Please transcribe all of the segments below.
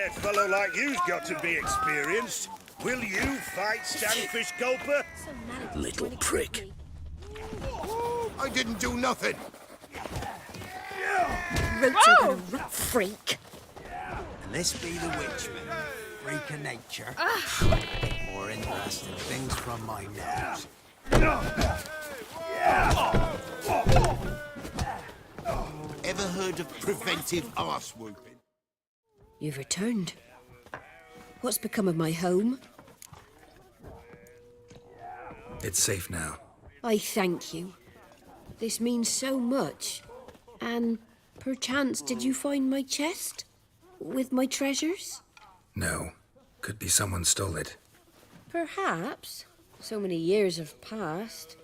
Scared fellow like you's got to be experienced. Will you fight Stanfish Gulper? Little prick. I didn't do nothing. Roach freak. Let's be the witchman. Freak of nature. More interesting things from my nose. Ever heard of preventive arse whooping? You've returned. What's become of my home? It's safe now. I thank you. This means so much. And perchance did you find my chest? With my treasures? No. Could be someone stole it. Perhaps. So many years have passed.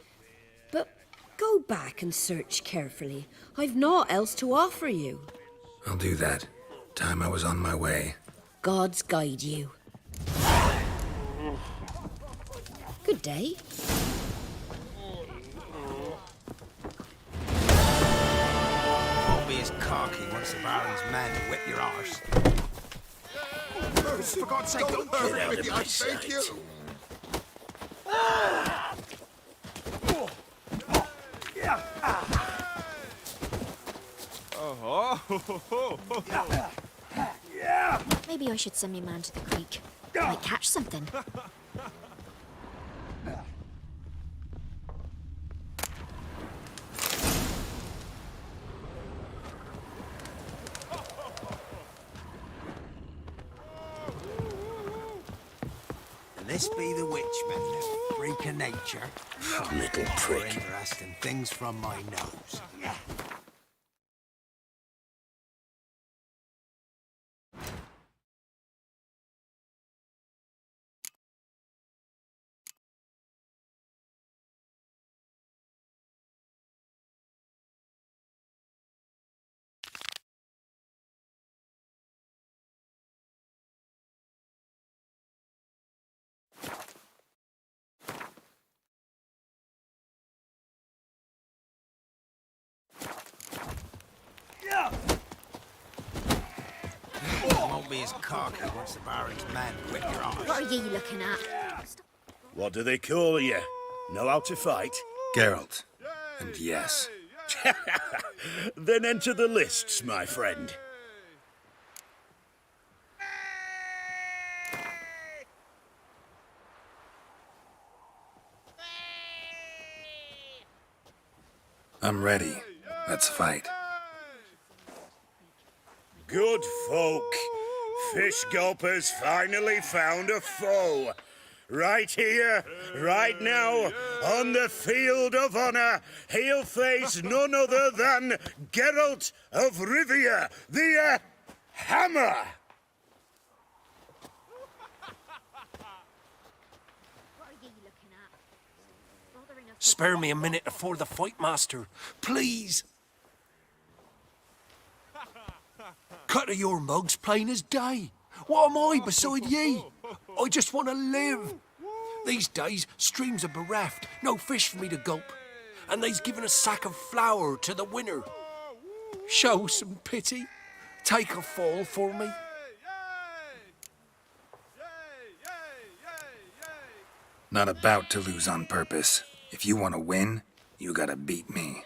But go back and search carefully. I've naught else to offer you. I'll do that. Time I was on my way. Gods guide you. Good day. Won't be as cocky once the Baron's men whip your arse. For God's sake, don't hurt Get out me, of I my beg sight. you. Maybe I should send me man to the creek. Might catch something. Let's be the witchman. Freak of nature. Little More prick. interesting things from my nose. Won't be as cocky once the Baron's men whip your arse. What are you looking at? What do they call you? Know how to fight? Geralt. And yes. Then enter the lists, my friend. I'm ready. Let's fight. Good folk. Fish Gulper's finally found a foe. Right here, right now, on the field of honor, he'll face none other than Geralt of Rivia, the Hammer. What are you looking at? Bothering us. Spare me a minute before the fight, master. Please. Cut of your mugs plain as day. What am I beside ye? I just want to live. These days, streams are bereft. No fish for me to gulp. And they's given a sack of flour to the winner. Show some pity. Take a fall for me. Not about to lose on purpose. If you want to win, you gotta beat me.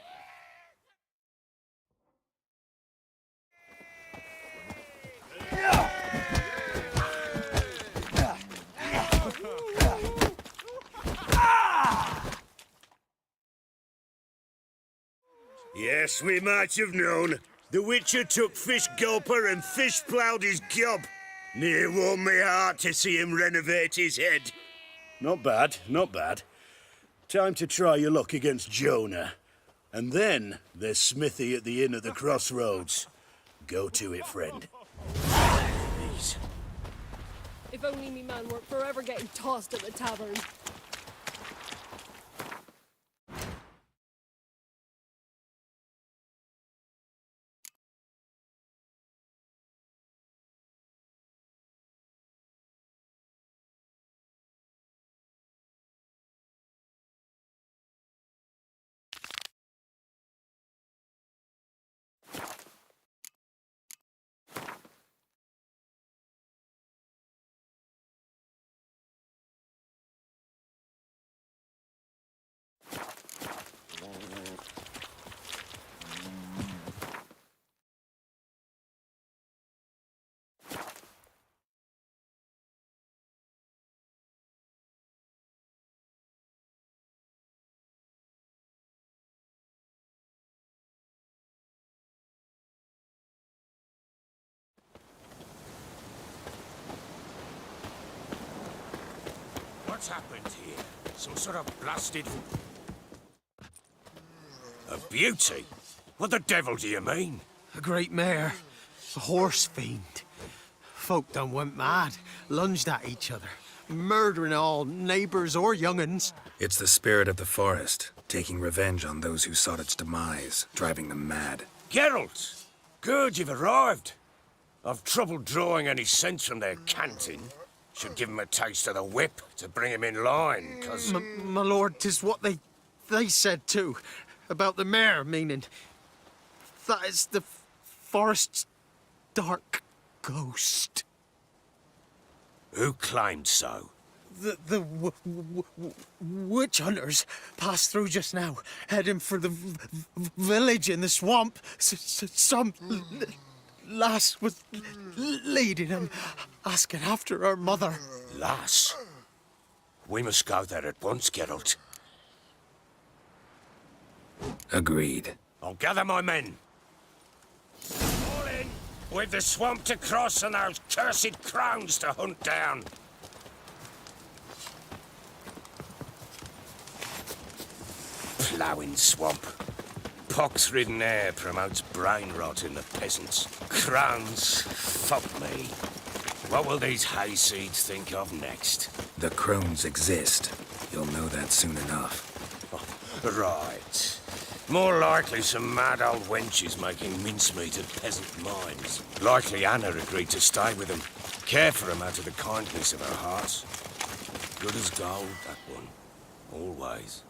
Yes, we might have known. The Witcher took Fish Gulper and fish-ploughed his gob. Near warmed me heart to see him renovate his head. Not bad, not bad. Time to try your luck against Jonah. And then there's Smithy at the inn at the crossroads. Go to it, friend. Please. If only me man weren't forever getting tossed at the tavern. What's happened here? Some sort of blasted... A beauty? What the devil do you mean? A great mare. A horse fiend. Folk done went mad, lunged at each other, murdering all neighbours or young'uns. It's the spirit of the forest, taking revenge on those who sought its demise, driving them mad. Geralt! Good, you've arrived. I've trouble drawing any sense from their canting. Should give 'em a taste of the whip to bring 'em in line, 'cause... My lord, 'tis what they said too, about the mare, meaning that is the forest's dark ghost. Who claimed so? The witch hunters passed through just now, heading for the village in the swamp. Some lass was leading them, asking after her mother. Lass? We must go there at once, Geralt. Agreed. I'll gather my men. All in! We've the swamp to cross and those cursed crones to hunt down. Ploughing swamp. Pox-ridden air promotes brain rot in the peasants. Crones, fuck me. What will these hayseeds think of next? The crones exist. You'll know that soon enough. Right. More likely some mad old wenches making mincemeat at peasant mines. Likely Anna agreed to stay with them. Care for them out of the kindness of her heart. Good as gold, that one. Always.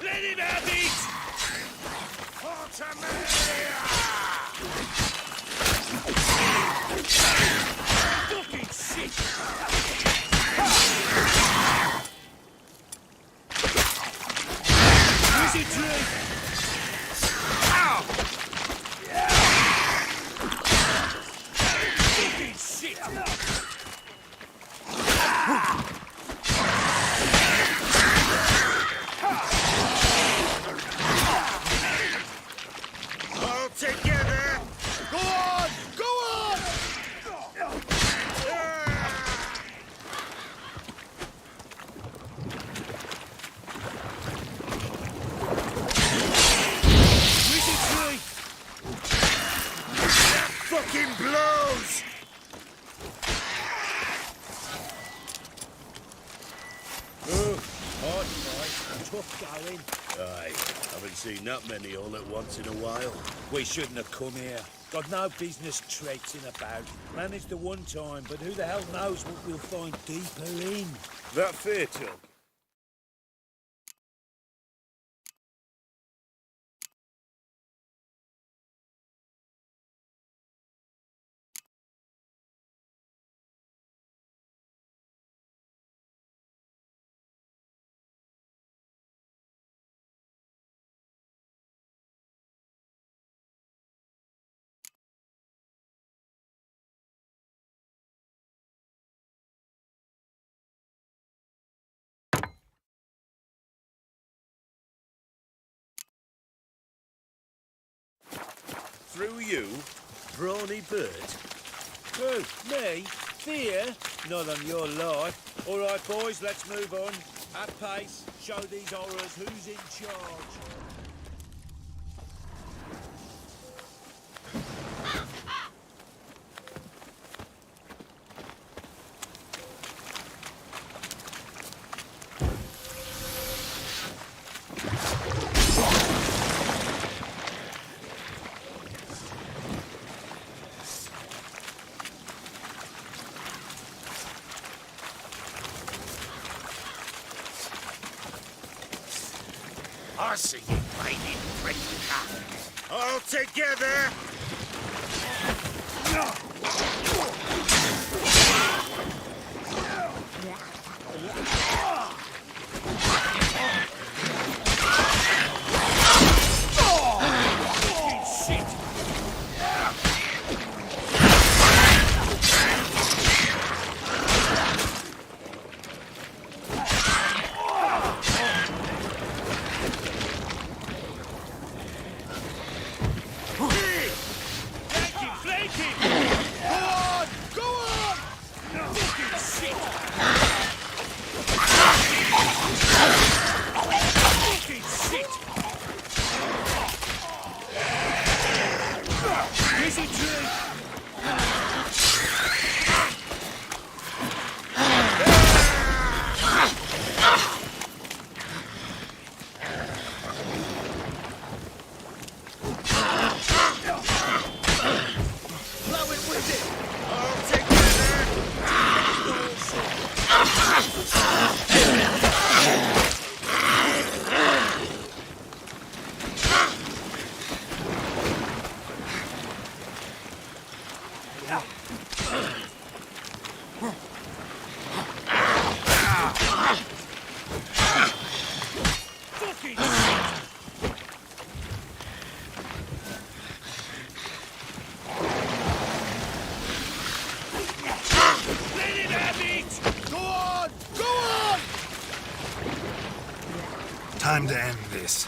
Let him have it! Fucking shit! Easy drink! Ow! Fucking shit! All together! Go on! Go on! Wizzy tree! That fucking blows! Hard fight, tough going. Aye, haven't seen that many all at once in a while. We shouldn't have come here. Got no business traipsing about. Managed the one time, but who the hell knows what we'll find deeper in? That fatal. Through you, brawny bird. Who? Me? Fear? Not on your life. All right, boys, let's move on. At pace, show these horrors who's in charge. I see you, baby, prick. All together! Time to end this.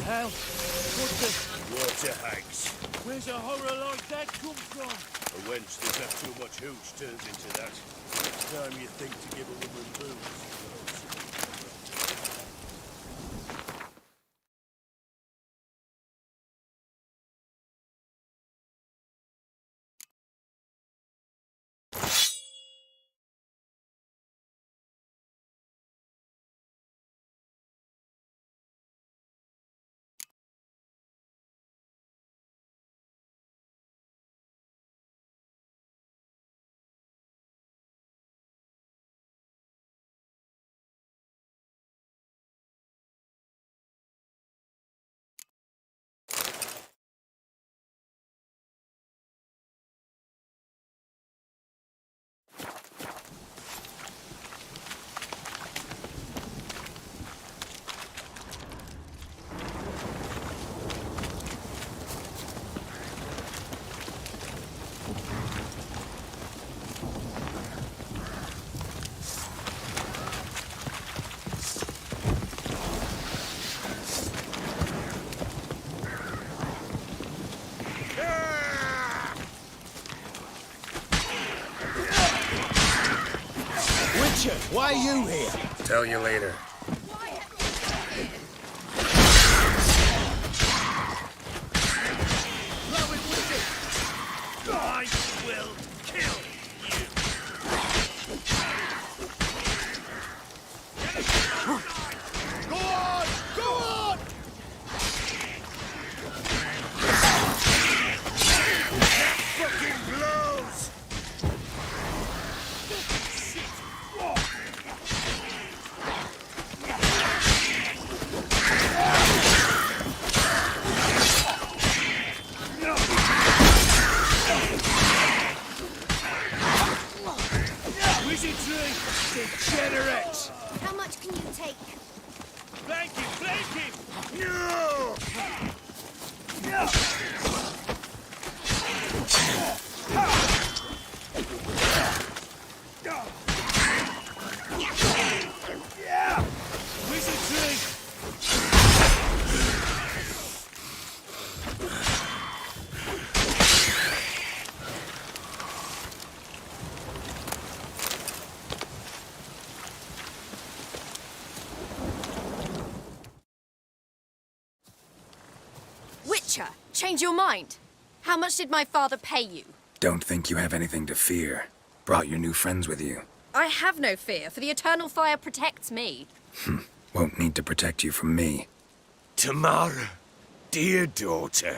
Hell, what the... Water hags. Where's a horror like that come from? A wench that's had too much hooch turns into that. Time you think to give a woman booze. Why are you here? Tell you later. I will kill you. Go on! Go on! Fucking blows! Wizardry degenerates! How much can you take? Flank him! Flank him! No! Wizardry! Change your mind? How much did my father pay you? Don't think you have anything to fear. Brought your new friends with you. I have no fear, for the eternal fire protects me. Won't need to protect you from me. Tamara, dear daughter,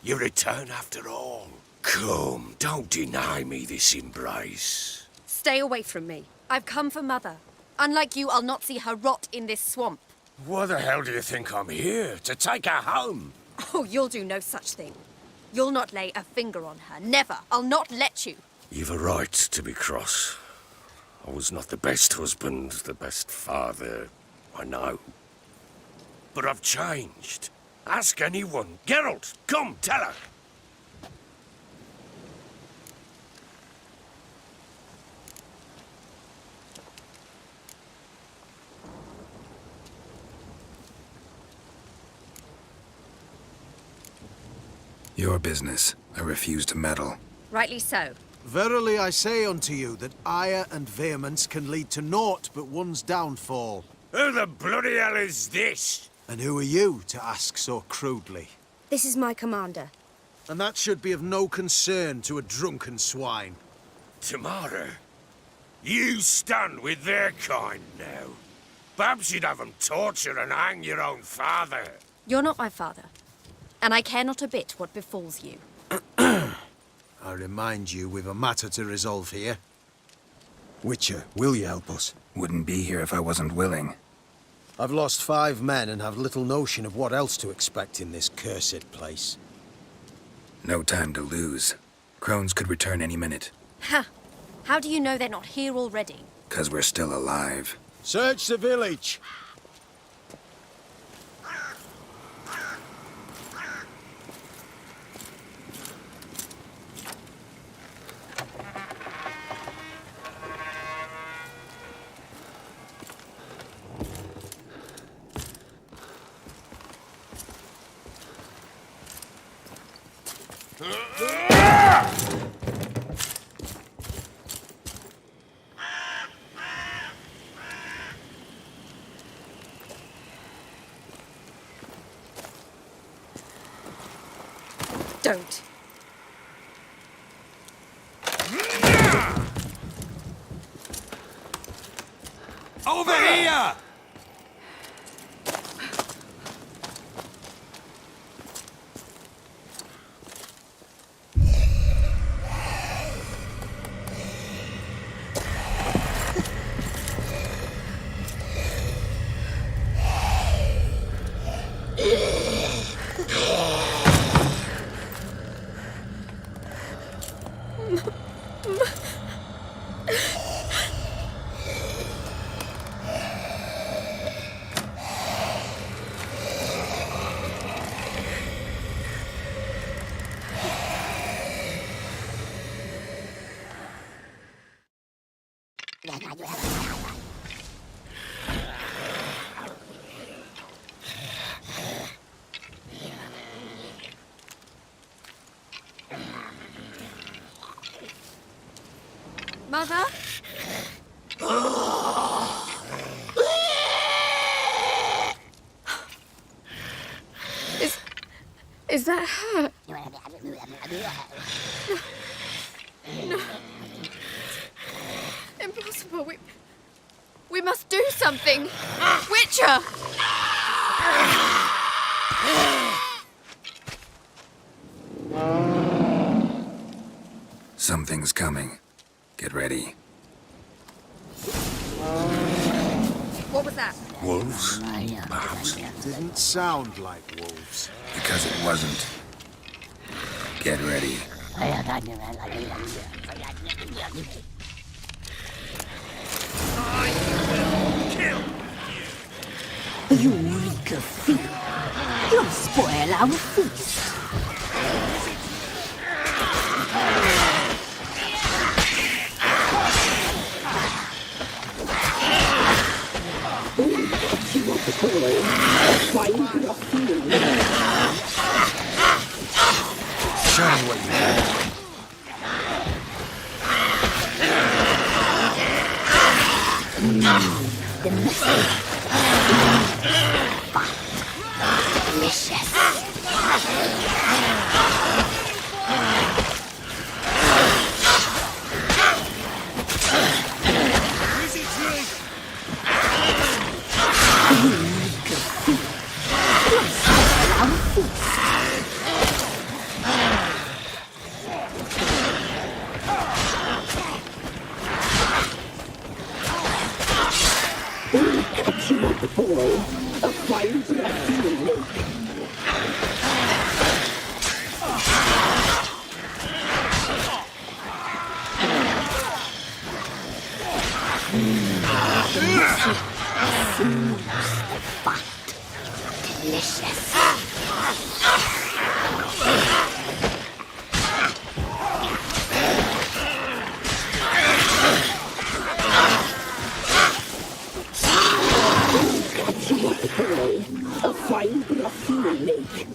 you return after all. Come, don't deny me this embrace. Stay away from me. I've come for Mother. Unlike you, I'll not see her rot in this swamp. Why the hell do you think I'm here? To take her home? Oh, you'll do no such thing. You'll not lay a finger on her. Never. I'll not let you. You've a right to be cross. I was not the best husband, the best father, I know. But I've changed. Ask anyone. Geralt, come, tell her. Your business. I refuse to meddle. Rightly so. Verily I say unto you that ire and vehemence can lead to naught but one's downfall. Who the bloody hell is this? And who are you to ask so crudely? This is my commander. And that should be of no concern to a drunken swine. Tamara, you stand with their kind now. Perhaps you'd have them torture and hang your own father. You're not my father. And I care not a bit what befalls you. I remind you we've a matter to resolve here. Witcher, will you help us? Wouldn't be here if I wasn't willing. I've lost 5 men and have little notion of what else to expect in this cursed place. No time to lose. Crones could return any minute. Ha! How do you know they're not here already? 'Cause we're still alive. Search the village! Don't. Over here! Mother? Is that her? No. Impossible. We must do something. Witcher! Something's coming. Get ready. What was that? Wolves? Perhaps. Didn't sound like wolves. Because it wasn't. Get ready. You reek of fear. You'll spoil our feast. Show me what you got. The message. Delicious. boy, a fine breath you will make. Delicious. A fine broth you will make.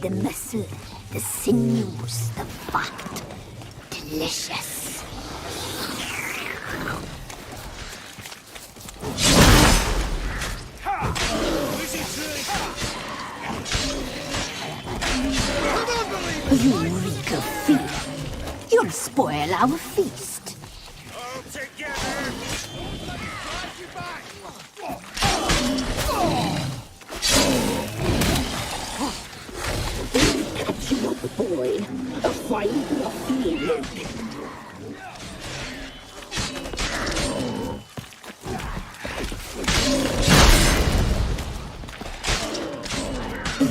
The muscle, the sinews, the fat. Delicious. You reek of fear. You'll spoil our feast. All together! Catch you up, boy. A fine broth you will make.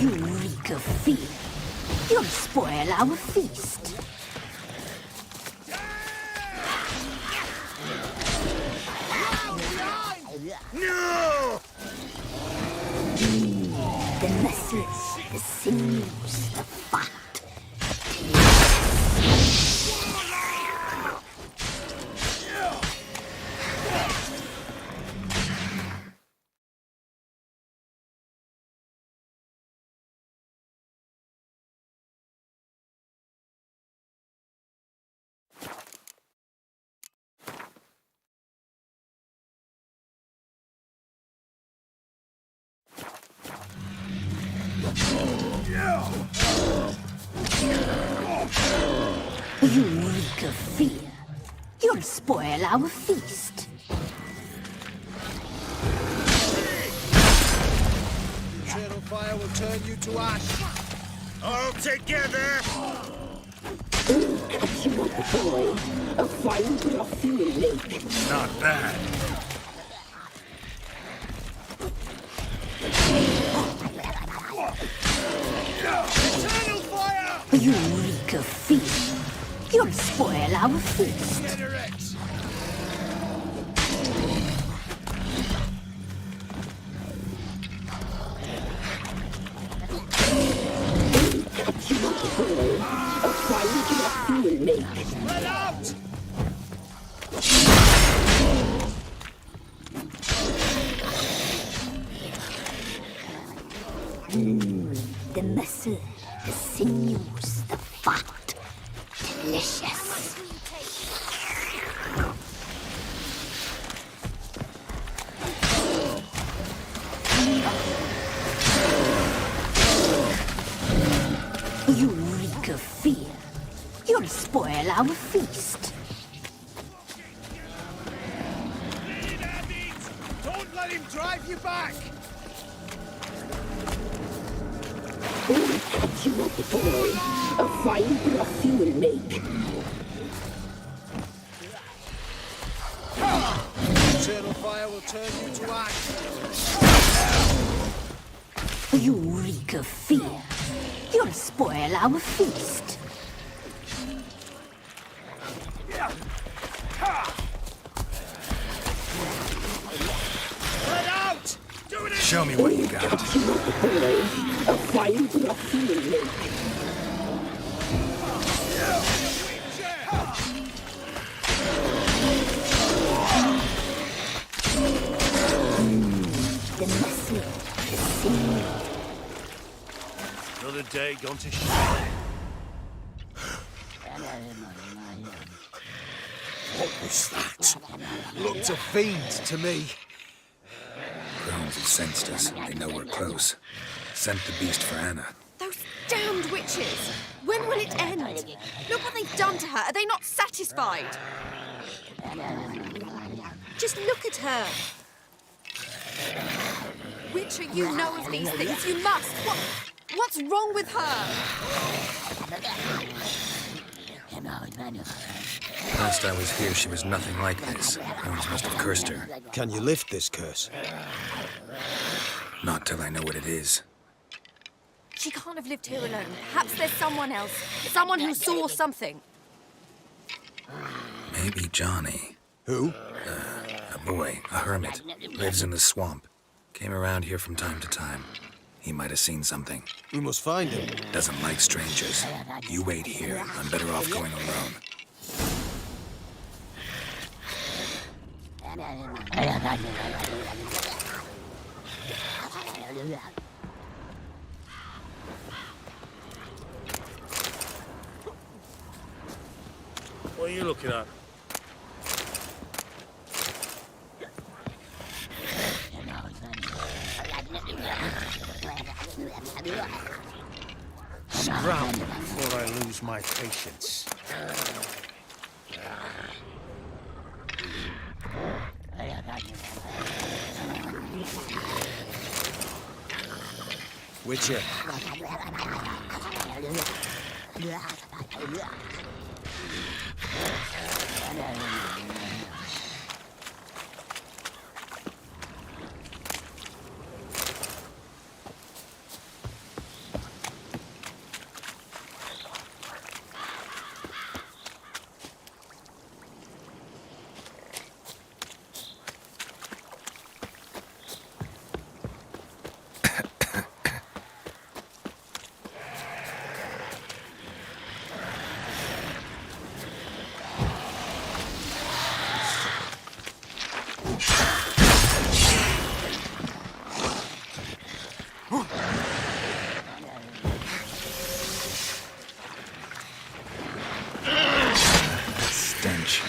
You reek of fear. You'll spoil our feast. No! The muscles, the sinews, the fat. You reek of fear. You'll spoil our feast. Eternal fire will turn you to ash. All together! Catch you up, boy. A fine broth you will make. Not bad. Eternal fire! You reek of fear. You'll spoil our feast. Catch you up, boy. A fine broth you will make. Spread out! The muscle, the sinews, the fat. Delicious. You reek of fear. You'll spoil our feast. Don't let him drive you back! Catch you up, boy. A fine broth you will make. Eternal fire will turn you to ash. You reek of fear. You'll spoil our feast. Spread out! Do it Show me what you got. Catch you up, boy. A fine broth you will make. The muscle, the sinew. Another day gone to shit. What was that? Looked a fiend to me. Crones have sensed us. They know we're close. Sent the beast for Anna. Those damned witches! When will it end? Look what they've done to her. Are they not satisfied? Just look at her. Witcher, you know of these things. You must. What? What's wrong with her? Last I was here, she was nothing like this. Crones must have cursed her. Can you lift this curse? Not till I know what it is. She can't have lived here alone. Perhaps there's someone else. Someone who saw something. Maybe Johnny. Who? A boy, a hermit. Lives in the swamp. Came around here from time to time. He might have seen something. We must find him. Doesn't like strangers. You wait here. I'm better off going alone. What are you looking at? Scram before I lose my patience. Witcher. Stench.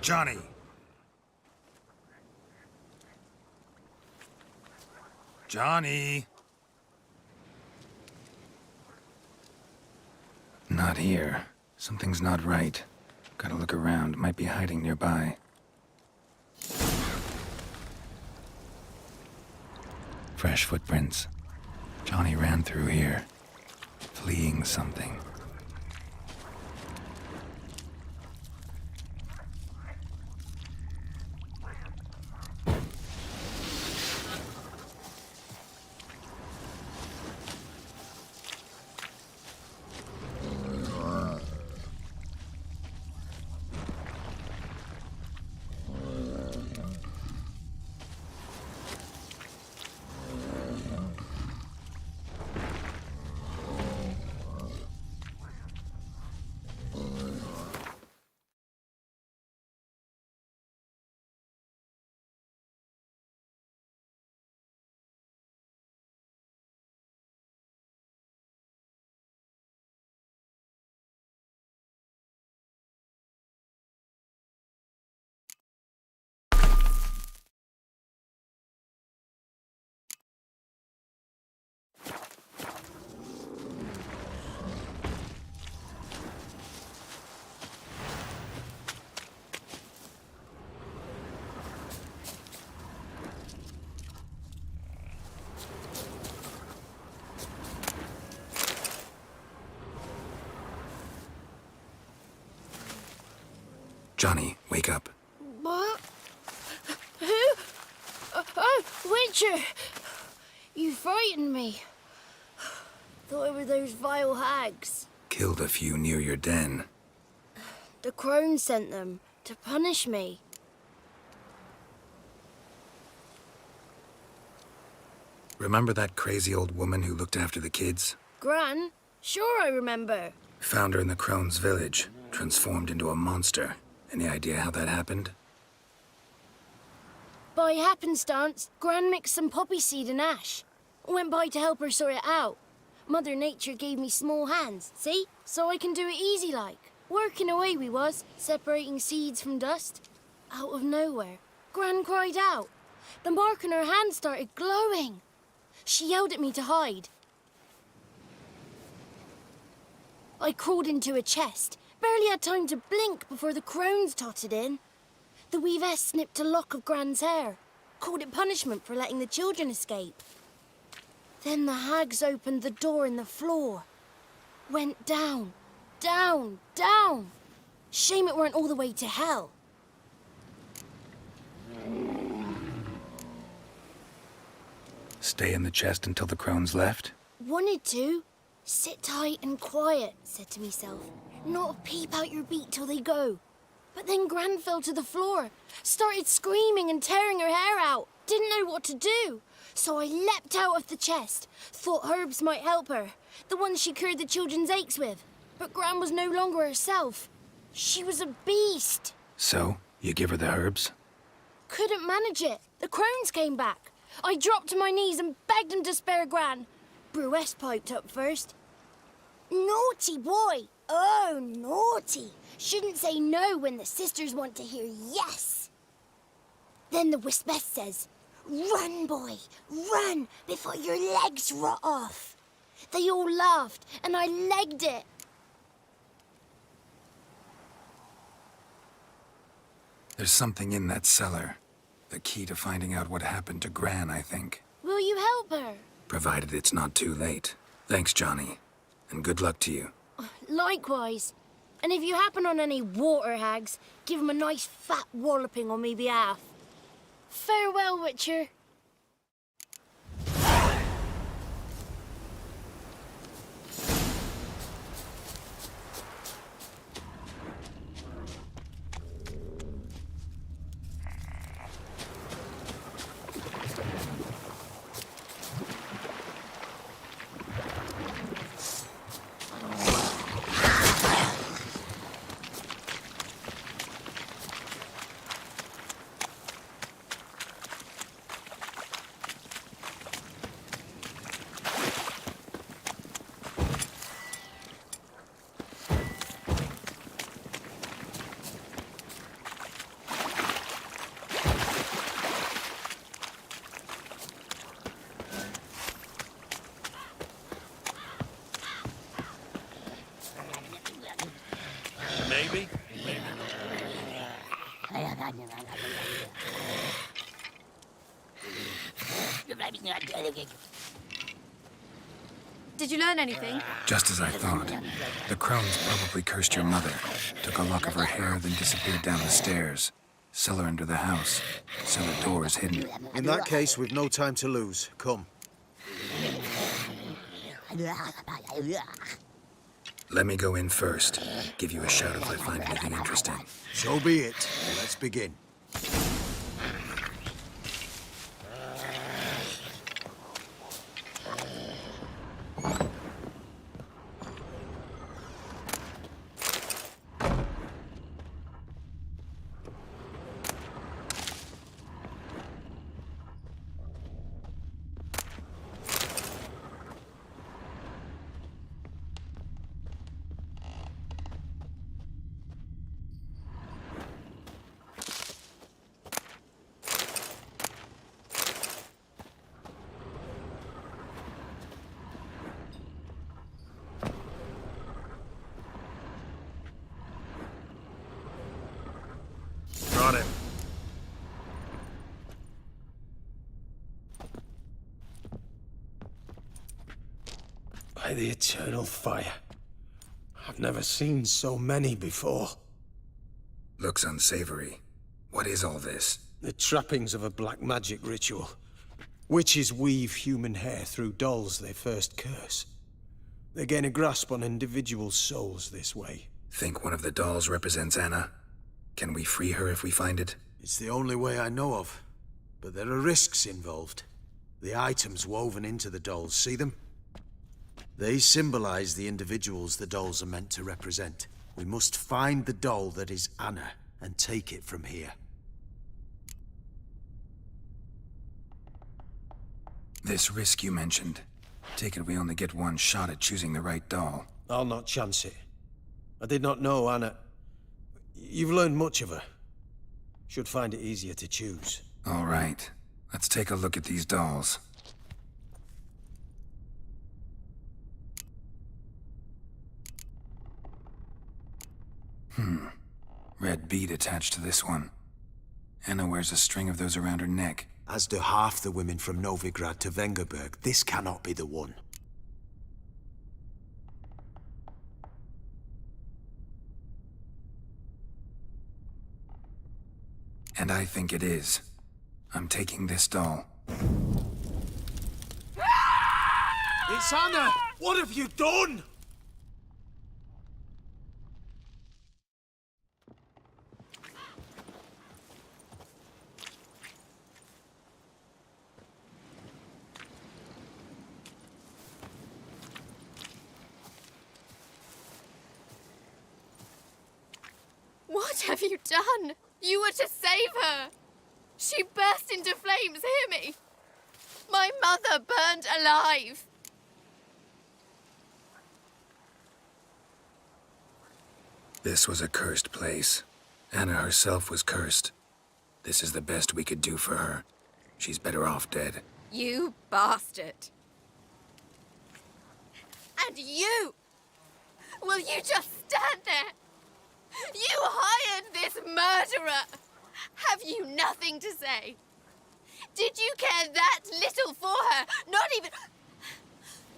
Johnny! Johnny! Not here. Something's not right. Gotta look around. Might be hiding nearby. Fresh footprints. Johnny ran through here, fleeing something. Johnny, wake up. What? Who? Oh, Witcher! You frightened me. Thought it were those vile hags. Killed a few near your den. The crone sent them to punish me. Remember that crazy old woman who looked after the kids? Gran? Sure I remember. Found her in the Crone's village, transformed into a monster. Any idea how that happened? By happenstance, Gran mixed some poppy seed and ash. Went by to help her sort it out. Mother Nature gave me small hands, see? So I can do it easy like. Working away we was, separating seeds from dust. Out of nowhere, Gran cried out. The mark on her hand started glowing. She yelled at me to hide. I crawled into a chest. Barely had time to blink before the crones totted in. The weavess snipped a lock of Gran's hair. Called it punishment for letting the children escape. Then the hags opened the door in the floor. Went down, down, down. Shame it weren't all the way to hell. Stay in the chest until the Crones left? Wanted to. Sit tight and quiet, said to myself. Not a peep out your beat till they go. But then Gran fell to the floor. Started screaming and tearing her hair out. Didn't know what to do. So I leapt out of the chest. Thought herbs might help her. The ones she cured the children's aches with. But Gran was no longer herself. She was a beast. So, you give her the herbs? Couldn't manage it. The crones came back. I dropped to my knees and begged them to spare Gran. Brewess piped up first. Naughty boy. Oh, naughty. Shouldn't say no when the sisters want to hear yes. Then the Wispess says, run, boy, run before your legs rot off. They all laughed and I legged it. There's something in that cellar. The key to finding out what happened to Gran, I think. Will you help her? Provided it's not too late. Thanks, Johnny. And good luck to you. Likewise. And if you happen on any water hags, give them a nice fat walloping on me behalf. Farewell, Witcher. Maybe. Did you learn anything? Just as I thought. The Crones probably cursed your mother. Took a lock of her hair, then disappeared down the stairs. Cellar under the house. Cellar door is hidden. In that case, we've no time to lose. Come. Let me go in first. Give you a shout if I find anything interesting. So be it. Let's begin. Got him. By the eternal fire. I've never seen so many before. Looks unsavory. What is all this? The trappings of a black magic ritual. Witches weave human hair through dolls they first curse. They gain a grasp on individual souls this way. Think one of the dolls represents Anna? Can we free her if we find it? It's the only way I know of. But there are risks involved. The items woven into the dolls, see them? They symbolize the individuals the dolls are meant to represent. We must find the doll that is Anna and take it from here. This risk you mentioned. Take it we only get one shot at choosing the right doll. I'll not chance it. I did not know Anna. You've learned much of her. Should find it easier to choose. All right. Let's take a look at these dolls. Red bead attached to this one. Anna wears a string of those around her neck. As do half the women from Novigrad to Vengerberg. This cannot be the one. And I think it is. I'm taking this doll. It's Anna! What have you done? What have you done? You were to save her. She burst into flames, hear me? My mother burned alive. This was a cursed place. Anna herself was cursed. This is the best we could do for her. She's better off dead. You bastard. And you! Will you just stand there? You hired this murderer! Have you nothing to say? Did you care that little for her?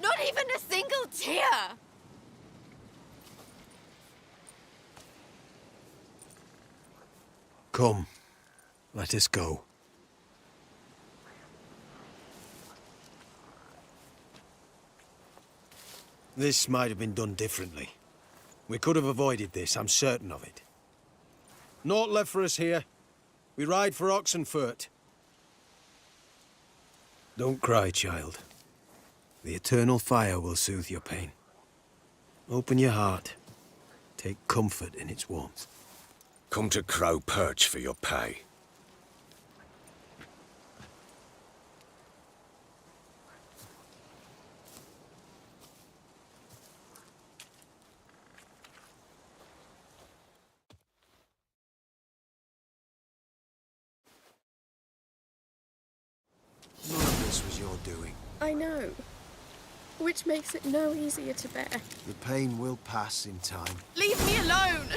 Not even a single tear? Come, let us go. This might have been done differently. We could have avoided this, I'm certain of it. Naught left for us here. We ride for Oxenfurt. Don't cry, child. The eternal fire will soothe your pain. Open your heart. Take comfort in its warmth. Come to Crow Perch for your pay. None of this was your doing. I know. Which makes it no easier to bear. The pain will pass in time. Leave me alone!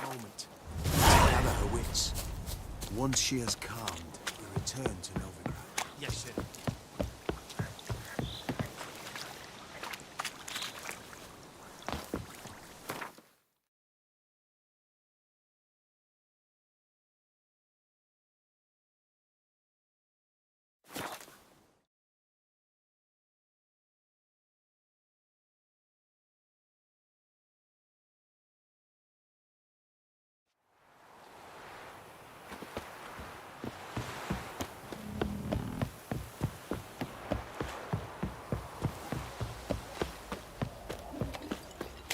Moment. To gather her wits. Once she has calmed, we return to Novigrad. Yes, sir.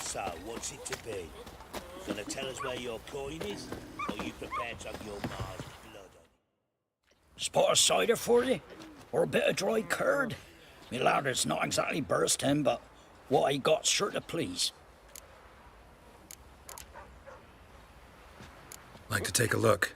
So, what's it to be? Gonna tell us where your coin is? Or are you prepared to have your Mars blood on it? Spot of cider for you? Or a bit of dry curd? Me lad, it's not exactly bursting, but what I got's sure to please. Like to take a look?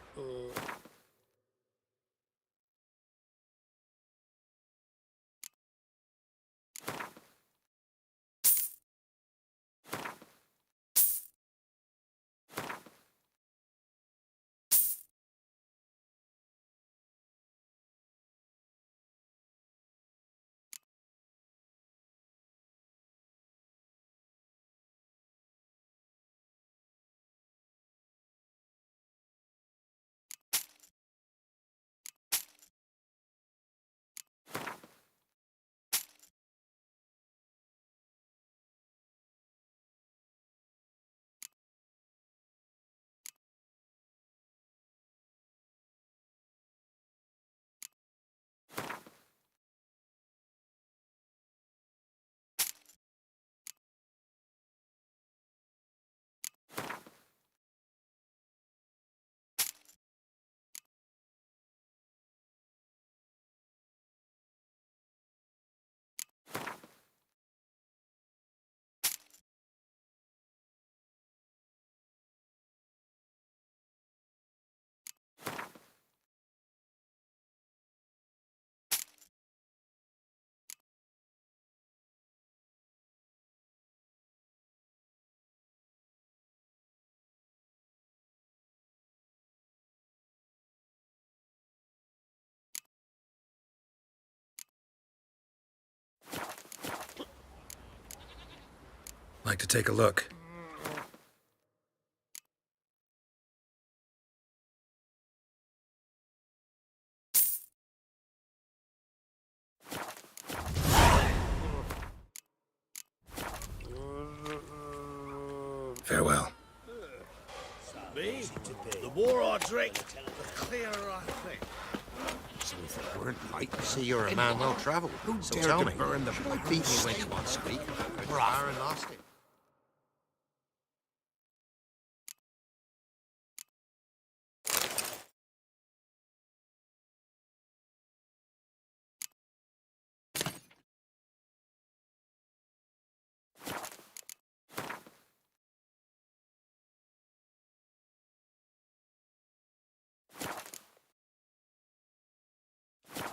like to take a look. Farewell. Me? The more I drink, the clearer I think. So if it weren't right, see, you're a man well travelled. Who So dared tell to me, burn the should I beat me when you want to speak? Or Aaron lost it?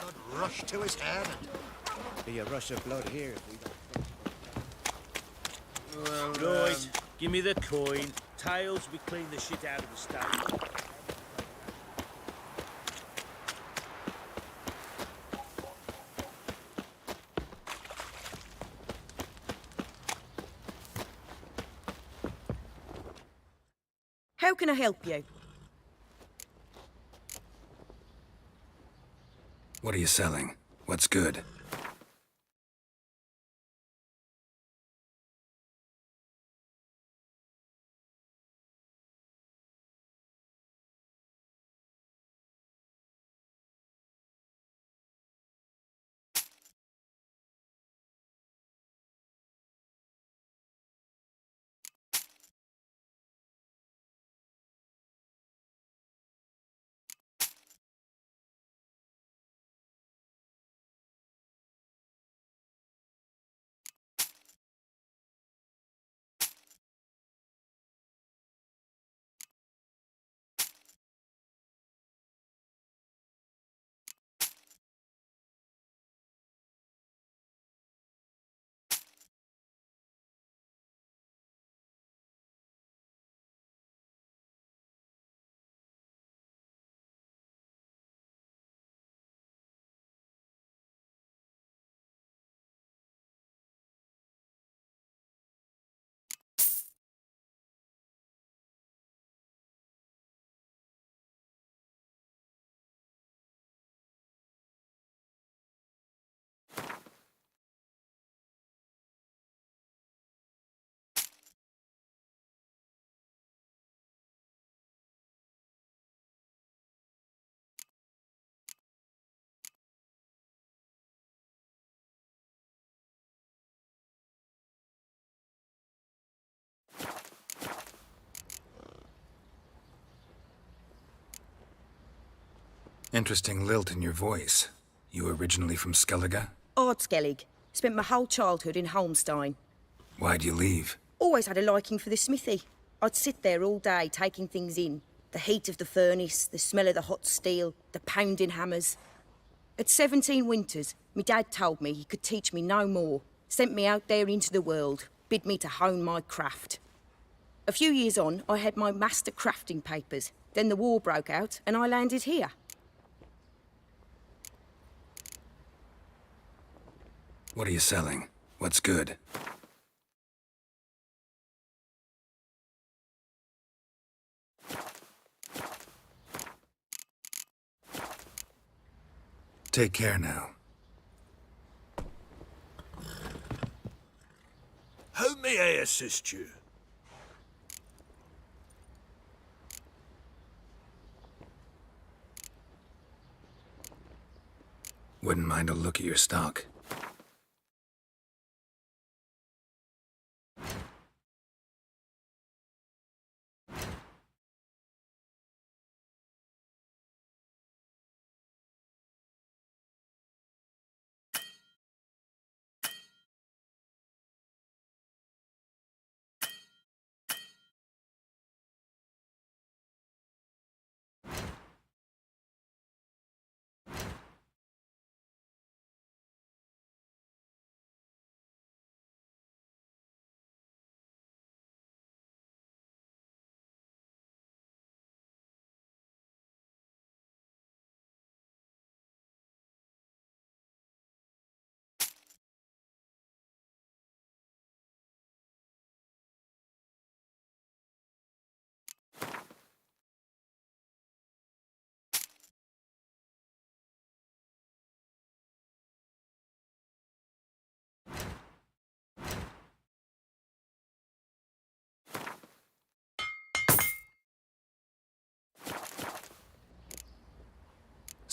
Blood rush to his head. Be a rush of blood here. Right, give me the coin. Tails, we clean the shit out of the stable. How can I help you? What are you selling? What's good? Interesting lilt in your voice. You originally from Skellige? Ardskellig. Spent my whole childhood in Holmstein. Why'd you leave? Always had a liking for the smithy. I'd sit there all day taking things in. The heat of the furnace, the smell of the hot steel, the pounding hammers. At 17 winters, my dad told me he could teach me no more. Sent me out there into the world, bid me to hone my craft. A few years on, I had my master crafting papers. Then the war broke out and I landed here. What are you selling? What's good? Take care now. How may I assist you? Wouldn't mind a look at your stock.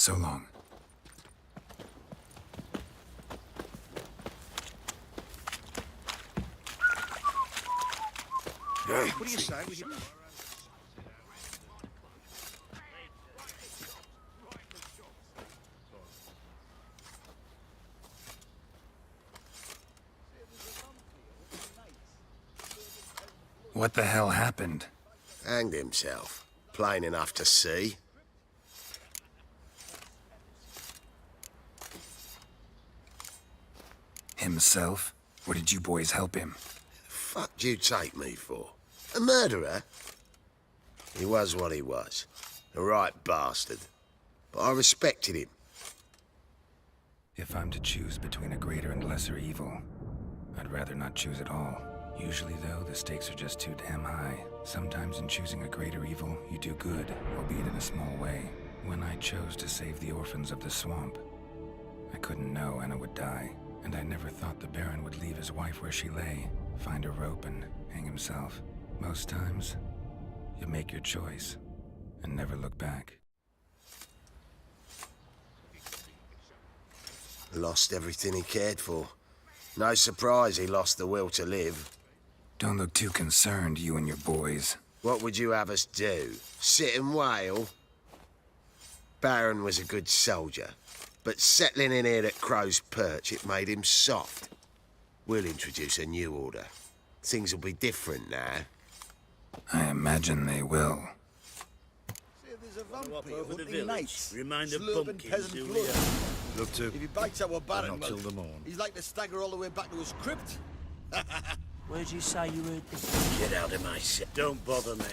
So long. What do you say? What the hell happened? Hanged himself. Plain enough to see. Himself? Or did you boys help him? Fuck'd you take me for? A murderer? He was what he was. A right bastard. But I respected him. If I'm to choose between a greater and lesser evil, I'd rather not choose at all. Usually, though, the stakes are just too damn high. Sometimes in choosing a greater evil, you do good, albeit in a small way. When I chose to save the orphans of the swamp, I couldn't know Anna would die, and I never thought the Baron would leave his wife where she lay, find a rope and hang himself. Most times, you make your choice and never look back. Lost everything he cared for. No surprise he lost the will to live. Don't look too concerned, you and your boys. What would you have us do? Sit and wail? Baron was a good soldier, but settling in here at Crow's Perch, it made him soft. We'll introduce a new order. Things will be different now. I imagine they will. Go up over the village. Remind the bumpkins who we are. Love to. If he bites our Baron, not till the morn. he's like to stagger all the way back to his crypt. Where'd you say you heard this? Get out of my sight. Don't bother me.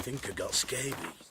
Think I got scabies.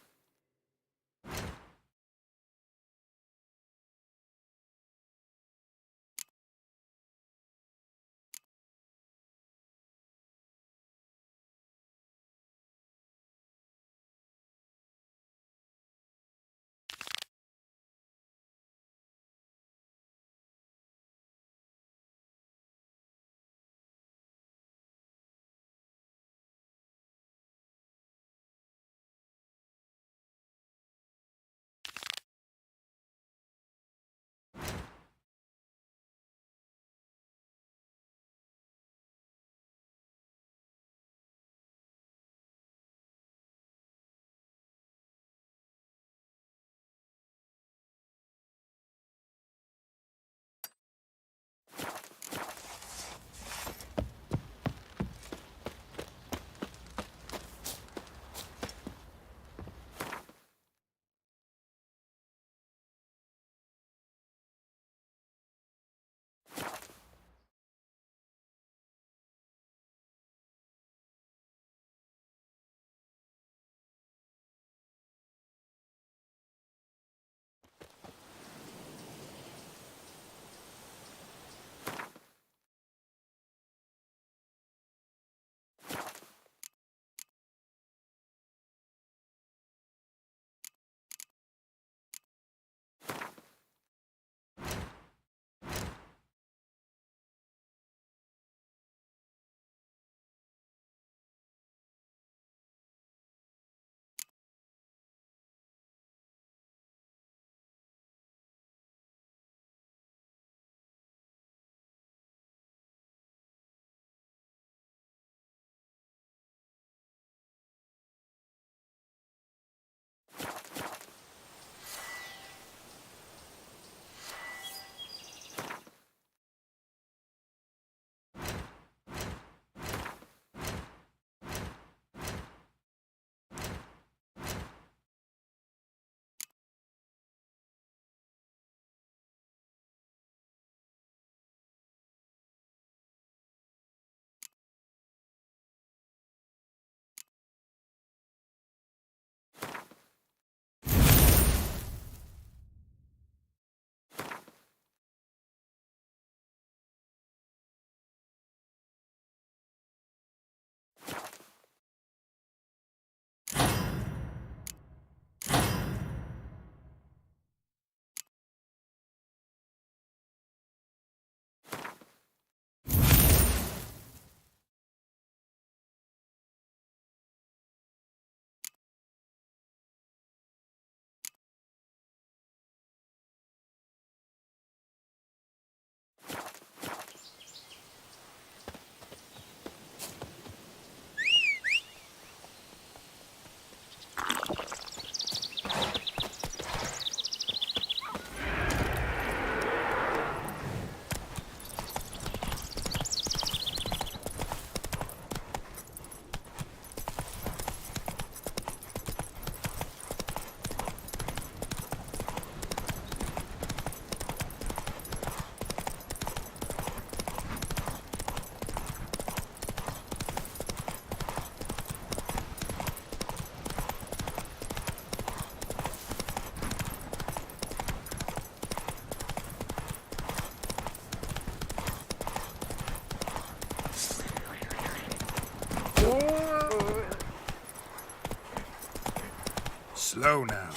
Slow now.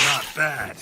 Not bad.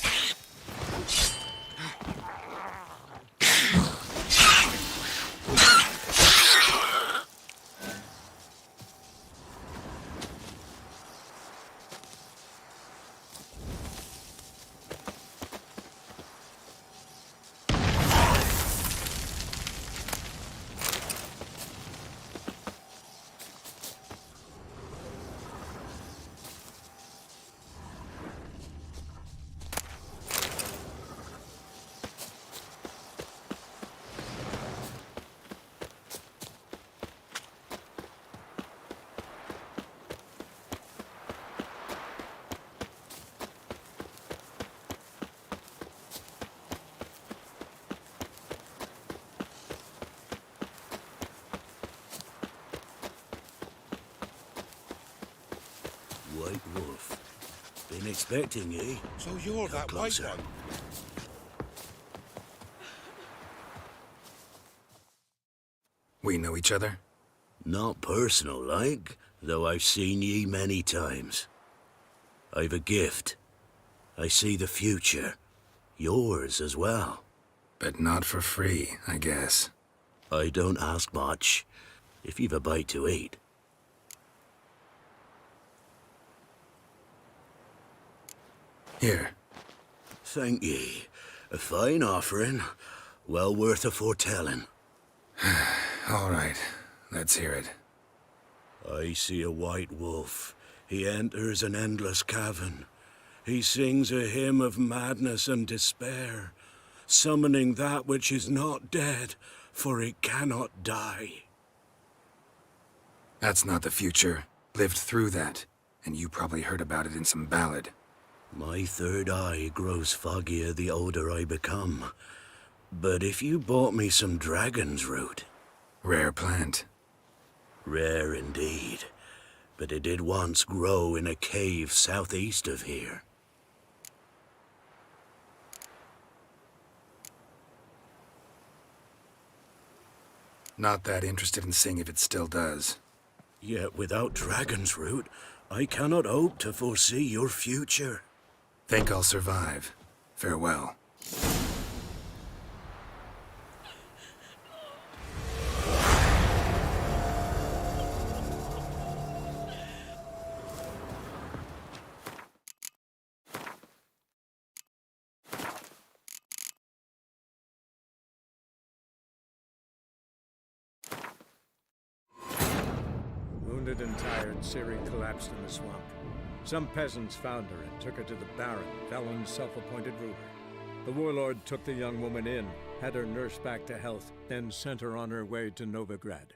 White Wolf. Been expecting ye. So you're that white closer. one? We know each other? Not personal like, though I've seen ye many times. I've a gift. I see the future. Yours as well. But not for free, I guess. I don't ask much, if you've a bite to eat. Here. Thank ye. A fine offering, well worth a foretelling. All right, let's hear it. I see a white wolf. He enters an endless cavern. He sings a hymn of madness and despair, summoning that which is not dead, for it cannot die. That's not the future. Lived through that, and you probably heard about it in some ballad. My third eye grows foggier the older I become. But if you bought me some dragon's root... Rare plant. Rare indeed. But it did once grow in a cave southeast of here. Not that interested in seeing if it still does. Yet without dragon's root, I cannot hope to foresee your future. Think I'll survive. Farewell. Wounded and tired, Ciri collapsed in the swamp. Some peasants found her and took her to the Baron, Velen's self-appointed ruler. The warlord took the young woman in, had her nursed back to health, then sent her on her way to Novigrad.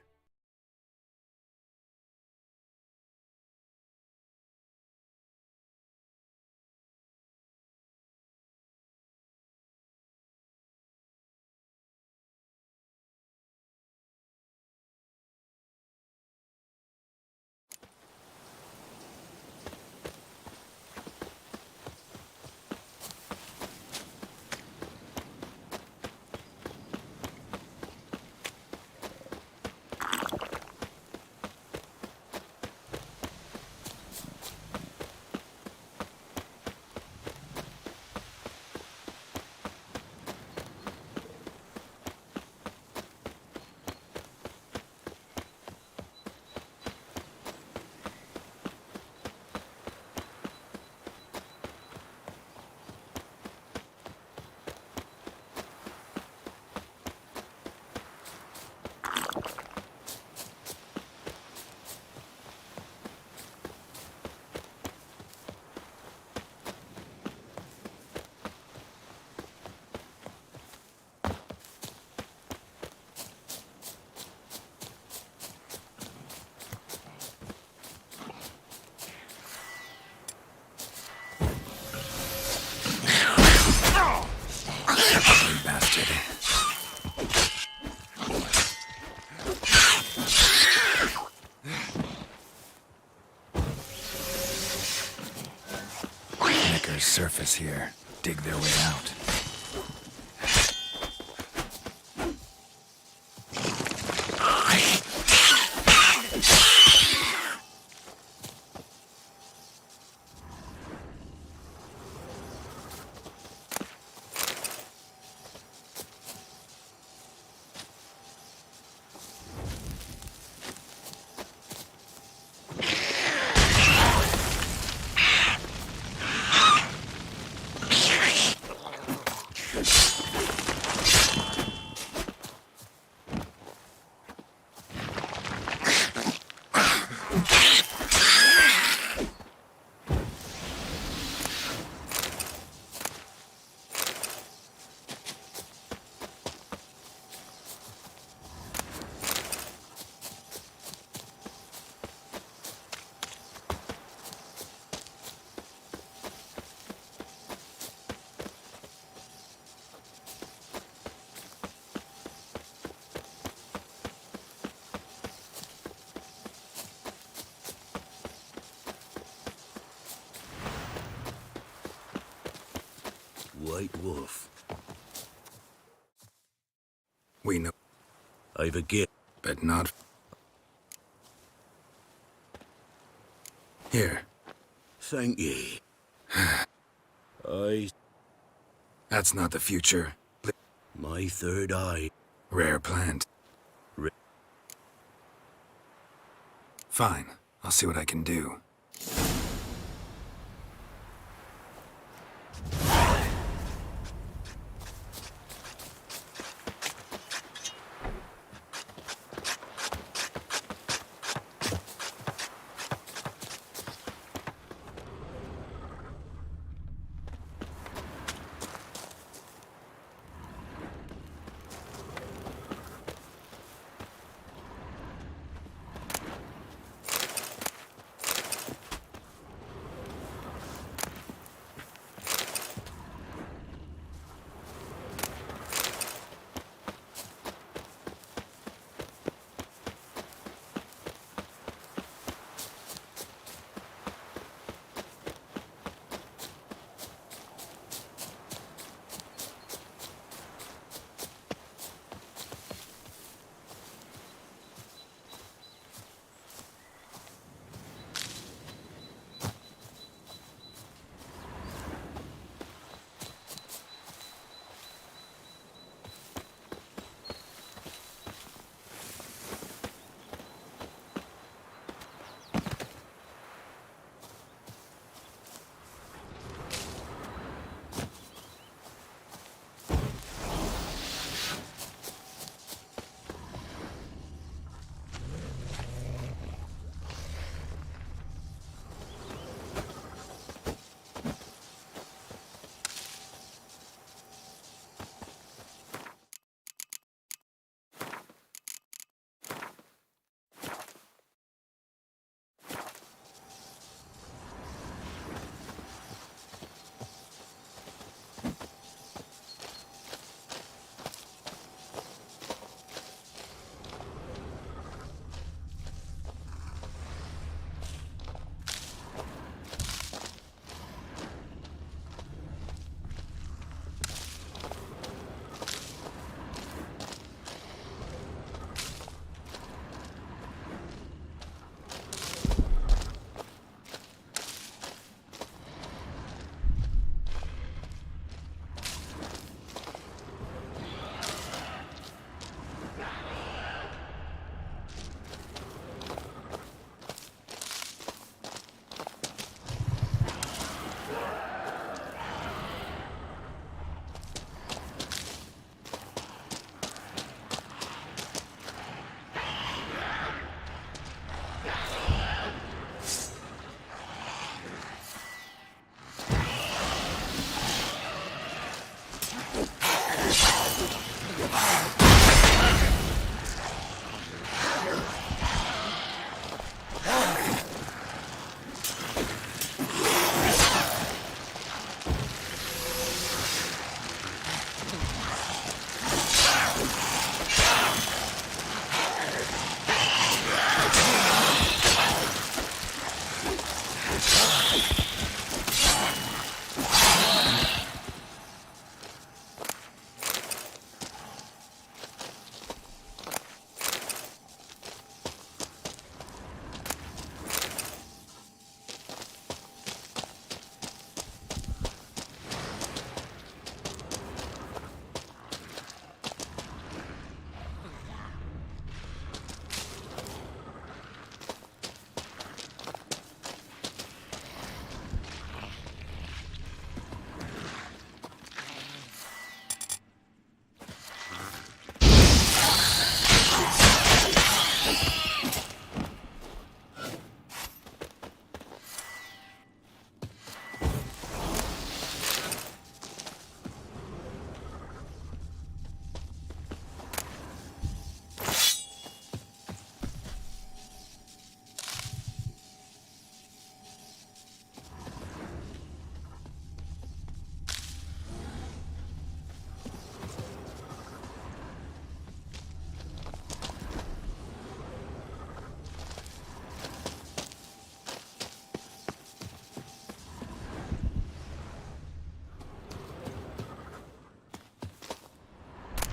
There's surface here. Dig their way out. White Wolf. We know, I've a gift. but not... Here. Thank ye. That's not the future. My third eye. Rare plant. Fine. I'll see what I can do.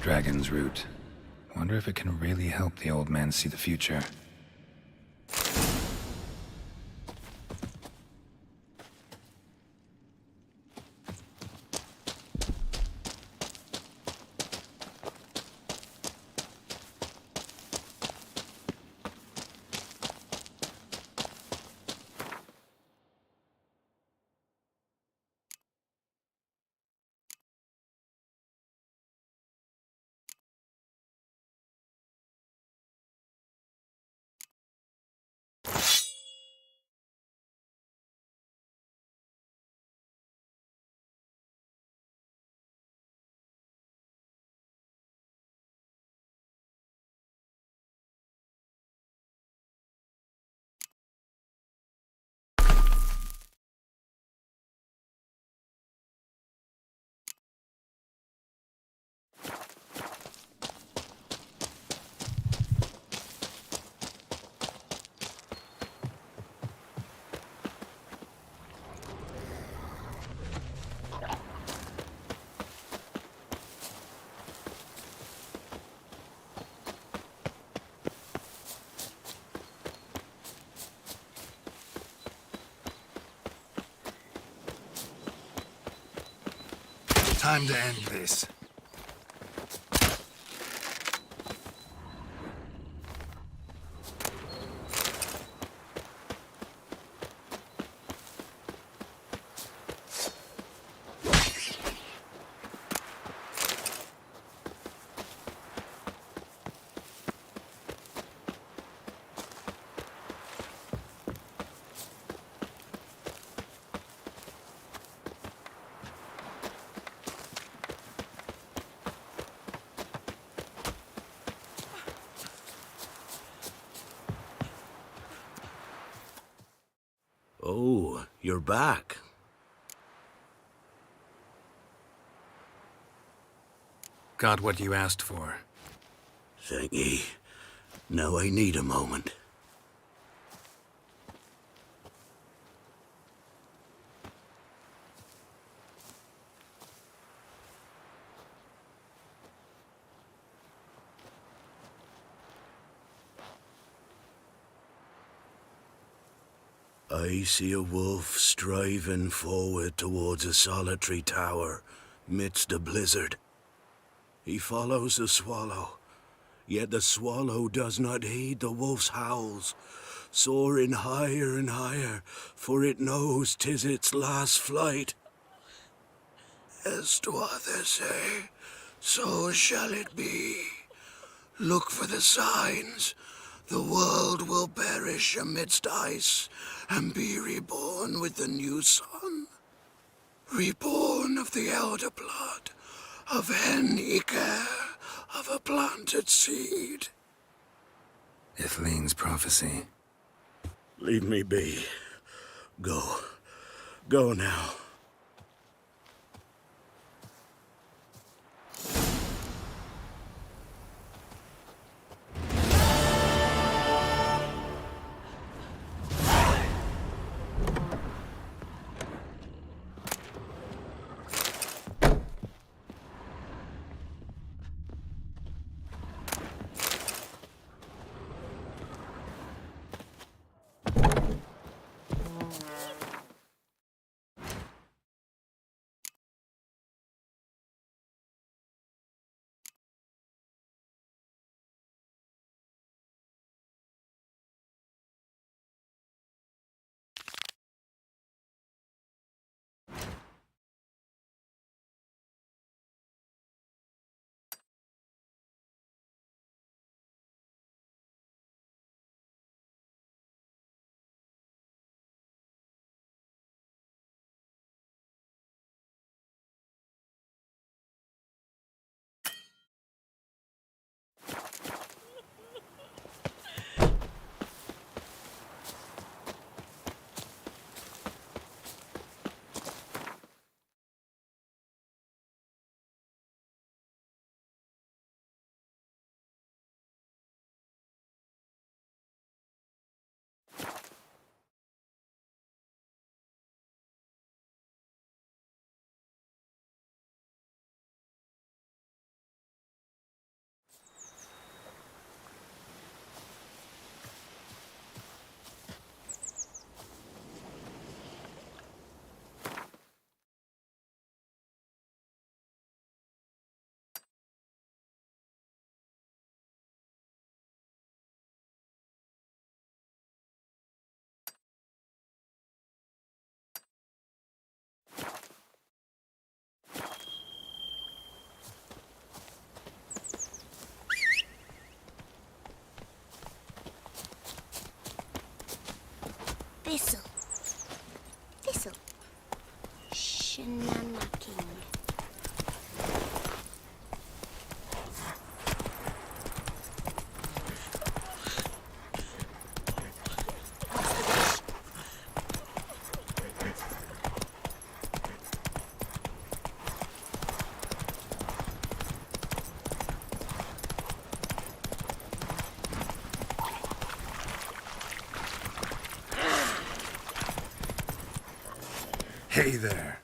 Dragon's root. Wonder if it can really help the old man see the future. Time to end this. Oh, you're back. Got what you asked for. Thank ye. Now I need a moment. I see a wolf striving forward towards a solitary tower midst a blizzard. He follows the swallow, yet the swallow does not heed the wolf's howls, soaring higher and higher, for it knows 'tis its last flight. As to others say, so shall it be. Look for the signs. The world will perish amidst ice and be reborn with the new sun. Reborn of the elder blood, of Hen-Iker, of a planted seed. Ithleen's prophecy. Leave me be. Go. Go now. Thistle. Thistle. Shanana King. Hey there.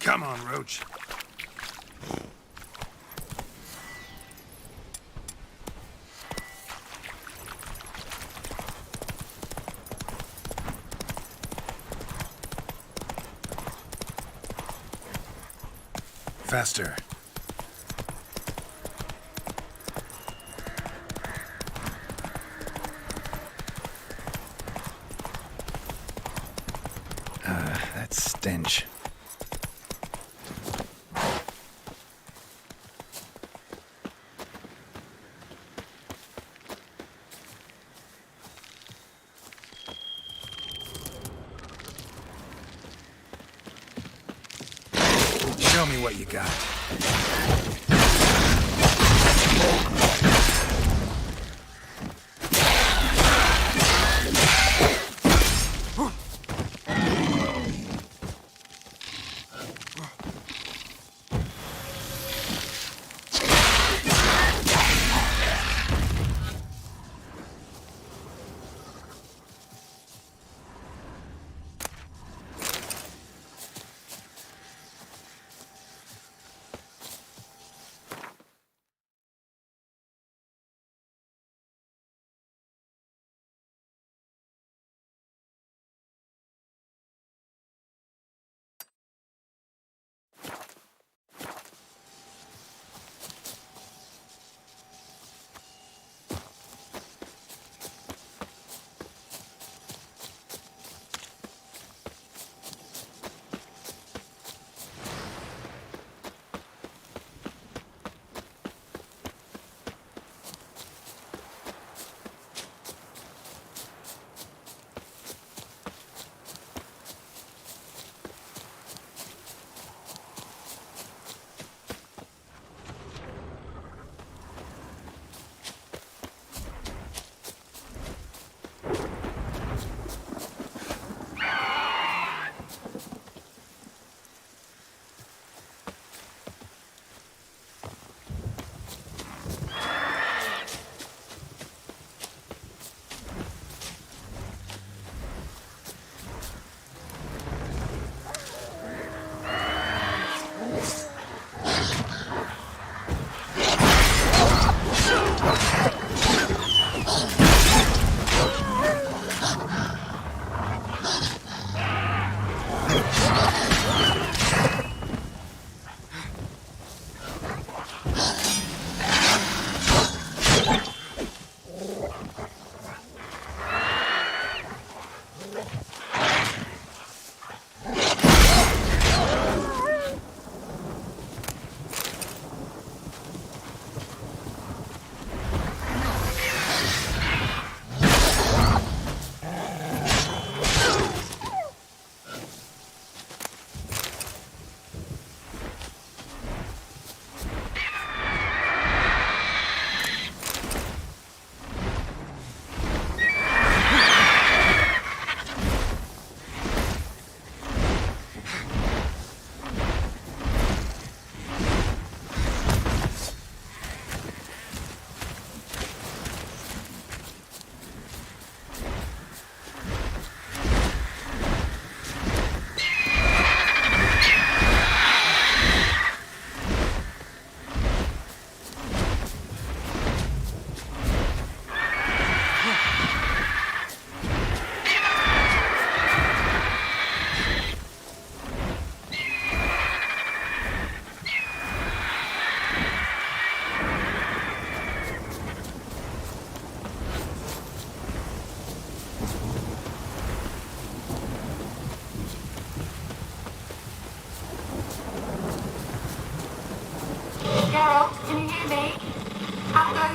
Come on, Roach. Faster. That stench. Show me what you got.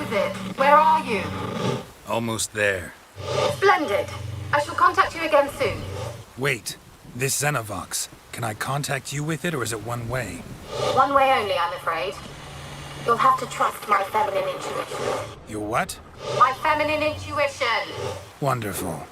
is it? Where are you? Almost there. Splendid. I shall contact you again soon. Wait, this Xenovox. Can I contact you with it, or is it one way? One way only, I'm afraid. You'll have to trust my feminine intuition. Your what? My feminine intuition! Wonderful.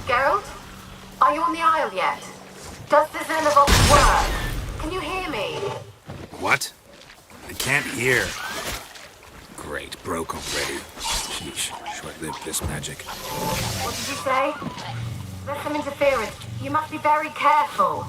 Geralt? Are you on the Isle yet? Does the Xenovox work? Can you hear me? What? I can't hear. Great, broke already. Sheesh, short-lived this magic. What did you say? There's some interference. You must be very careful.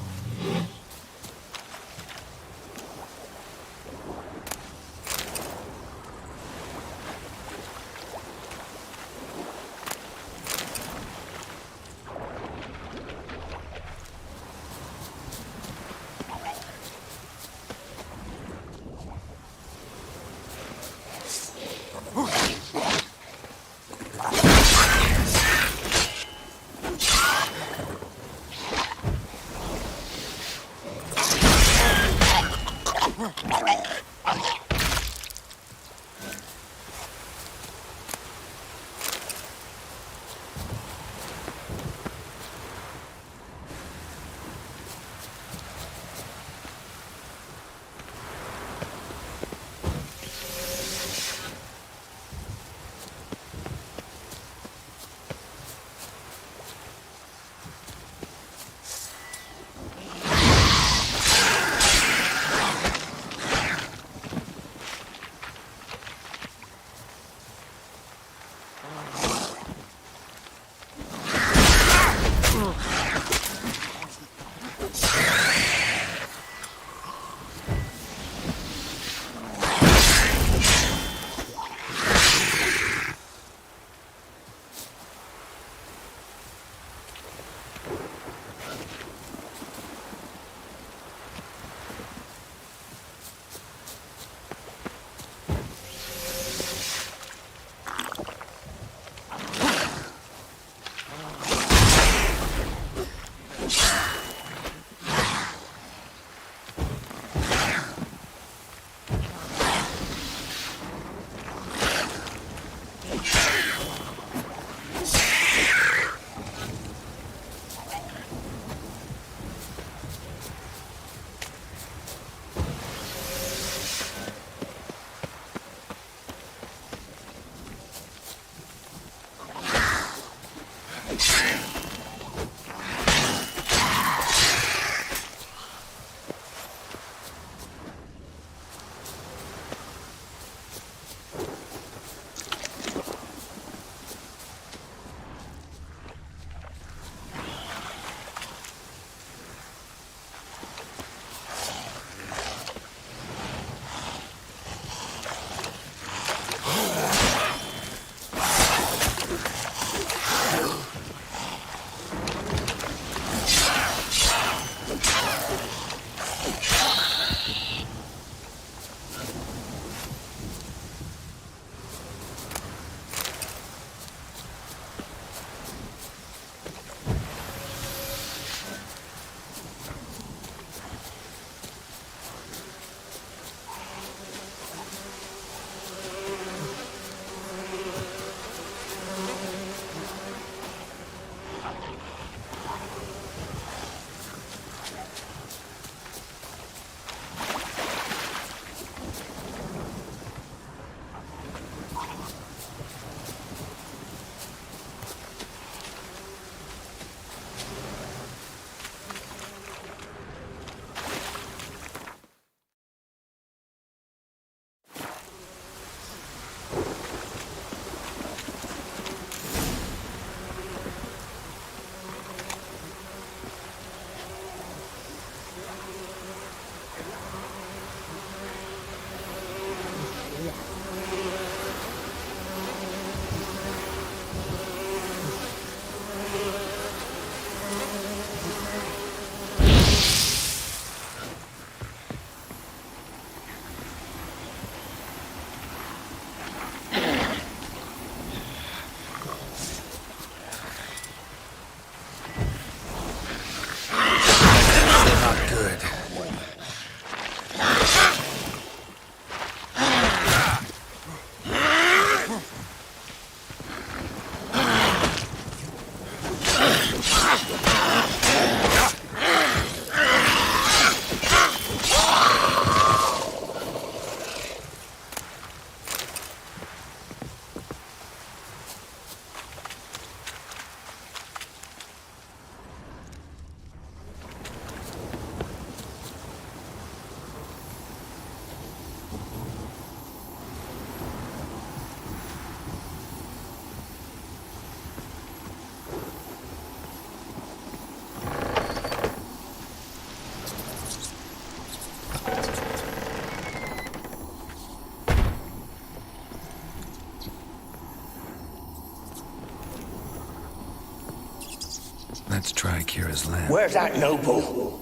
Let's try Kira's lamp. Where's that noble?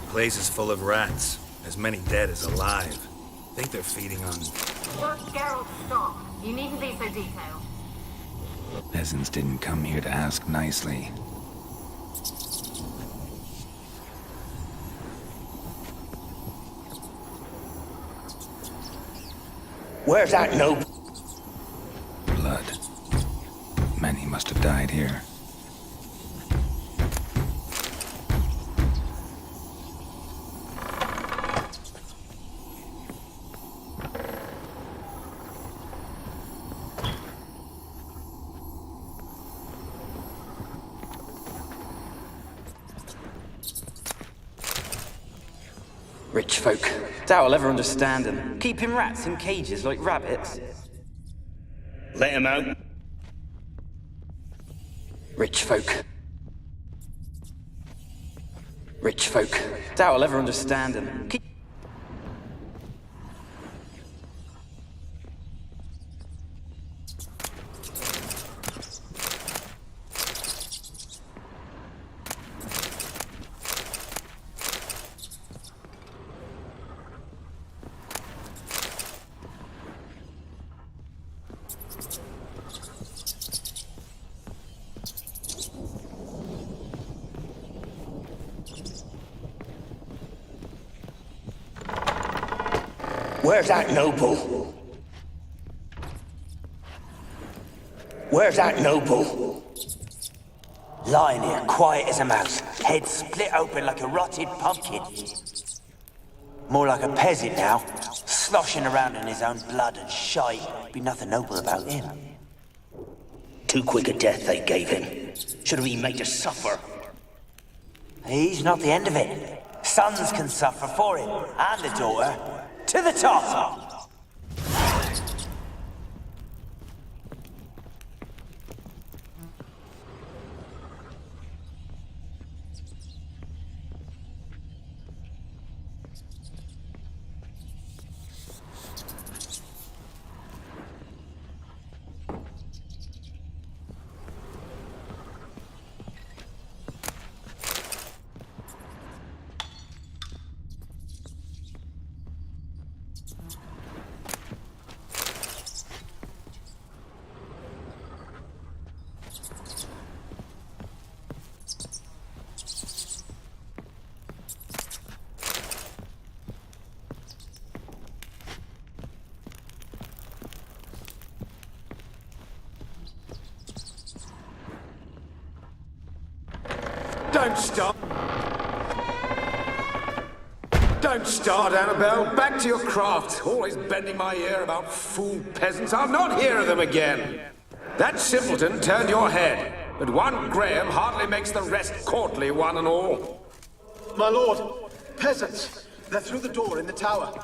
Place is full of rats. As many dead as alive. Think they're feeding on... Just Geralt, stop. You needn't be so detailed. Peasants didn't come here to ask nicely. Where's that noble? Blood. Many must have died here. Rich folk. Doubt I'll ever understand them. Keeping rats in cages like rabbits. Let him out. Rich folk. Rich folk. Doubt I'll ever understand them. Where's that noble? Where's that noble? Lying here, quiet as a mouse, head split open like a rotted pumpkin. More like a peasant now, sloshing around in his own blood and shite. Be nothing noble about him. Too quick a death they gave him. Should have been made to suffer. He's not the end of it. Sons can suffer for him, and a daughter. To the top! Don't stop. Don't start, Annabelle. Back to your craft. Always bending my ear about fool peasants. I'll not hear of them again. That simpleton turned your head, but one Graham hardly makes the rest courtly, one and all. My lord, peasants. They're through the door in the tower.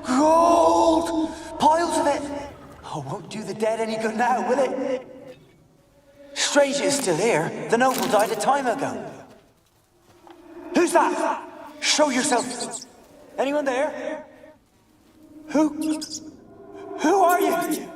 Gold! Piles of it! Oh, won't do the dead any good now, will it? Strange it's still here. The noble died a time ago. Who's that? Show yourself. Anyone there? Who are you?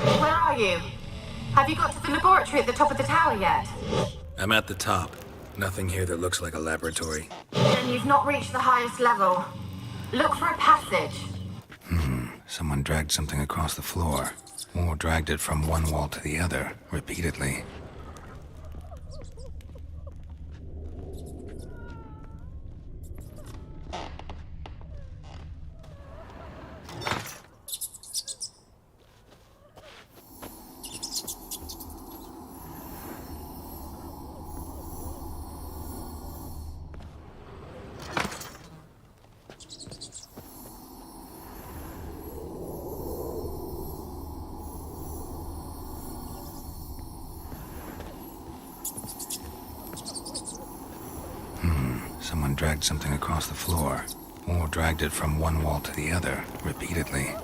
Where are you? Have you got to the laboratory at the top of the tower yet? I'm at the top. Nothing here that looks like a laboratory. Then you've not reached the highest level. Look for a passage. Someone dragged something across the floor, or dragged it from one wall to the other, repeatedly. Someone dragged something across the floor, or dragged it from one wall to the other, repeatedly.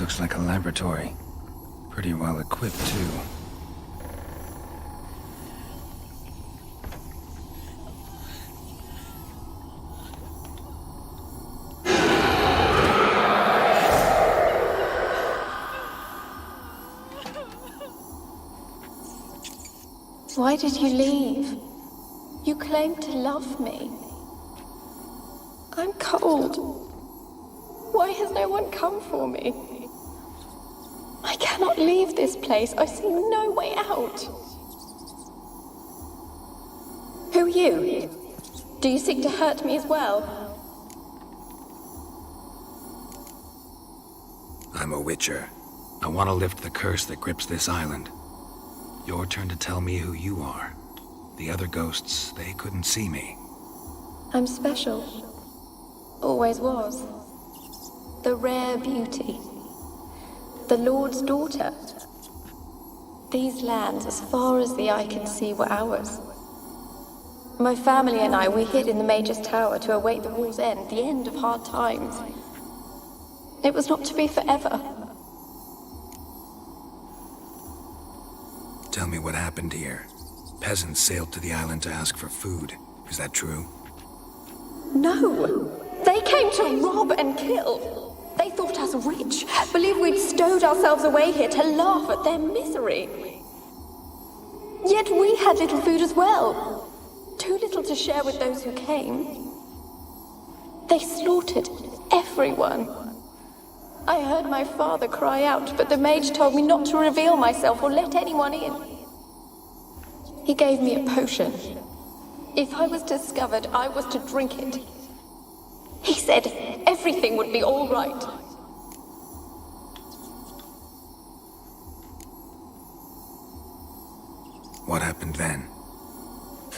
Looks like a laboratory. Pretty well equipped, too. Why did you leave? You claimed to love me. I'm cold. Why has no one come for me? I cannot leave this place. I see no way out. Who are you? Do you seek to hurt me as well? I'm a witcher. I want to lift the curse that grips this island. Your turn to tell me who you are. The other ghosts, they couldn't see me. I'm special. Always was. The rare beauty. The Lord's daughter. These lands, as far as the eye could see, were ours. My family and I, we hid in the Major's Tower to await the war's end, the end of hard times. It was not to be forever. Tell me what happened here. Peasants sailed to the island to ask for food. Is that true? No! They came to rob and kill. They thought us rich, believed we'd stowed ourselves away here to laugh at their misery. Yet we had little food as well. Too little to share with those who came. They slaughtered everyone. I heard my father cry out, but the mage told me not to reveal myself or let anyone in. He gave me a potion. If I was discovered, I was to drink it. He said everything would be all right.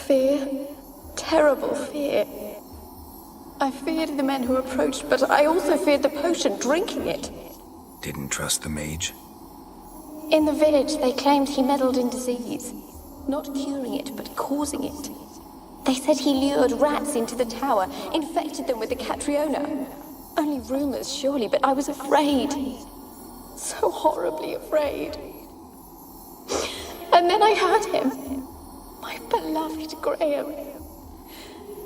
Fear. Terrible fear. I feared the men who approached, but I also feared the potion, drinking it. Didn't trust the mage? In the village, they claimed he meddled in disease. Not curing it, but causing it. They said he lured rats into the tower, infected them with the Catriona. Only rumors, surely, but I was afraid. So horribly afraid. And then I heard him. My beloved Graham.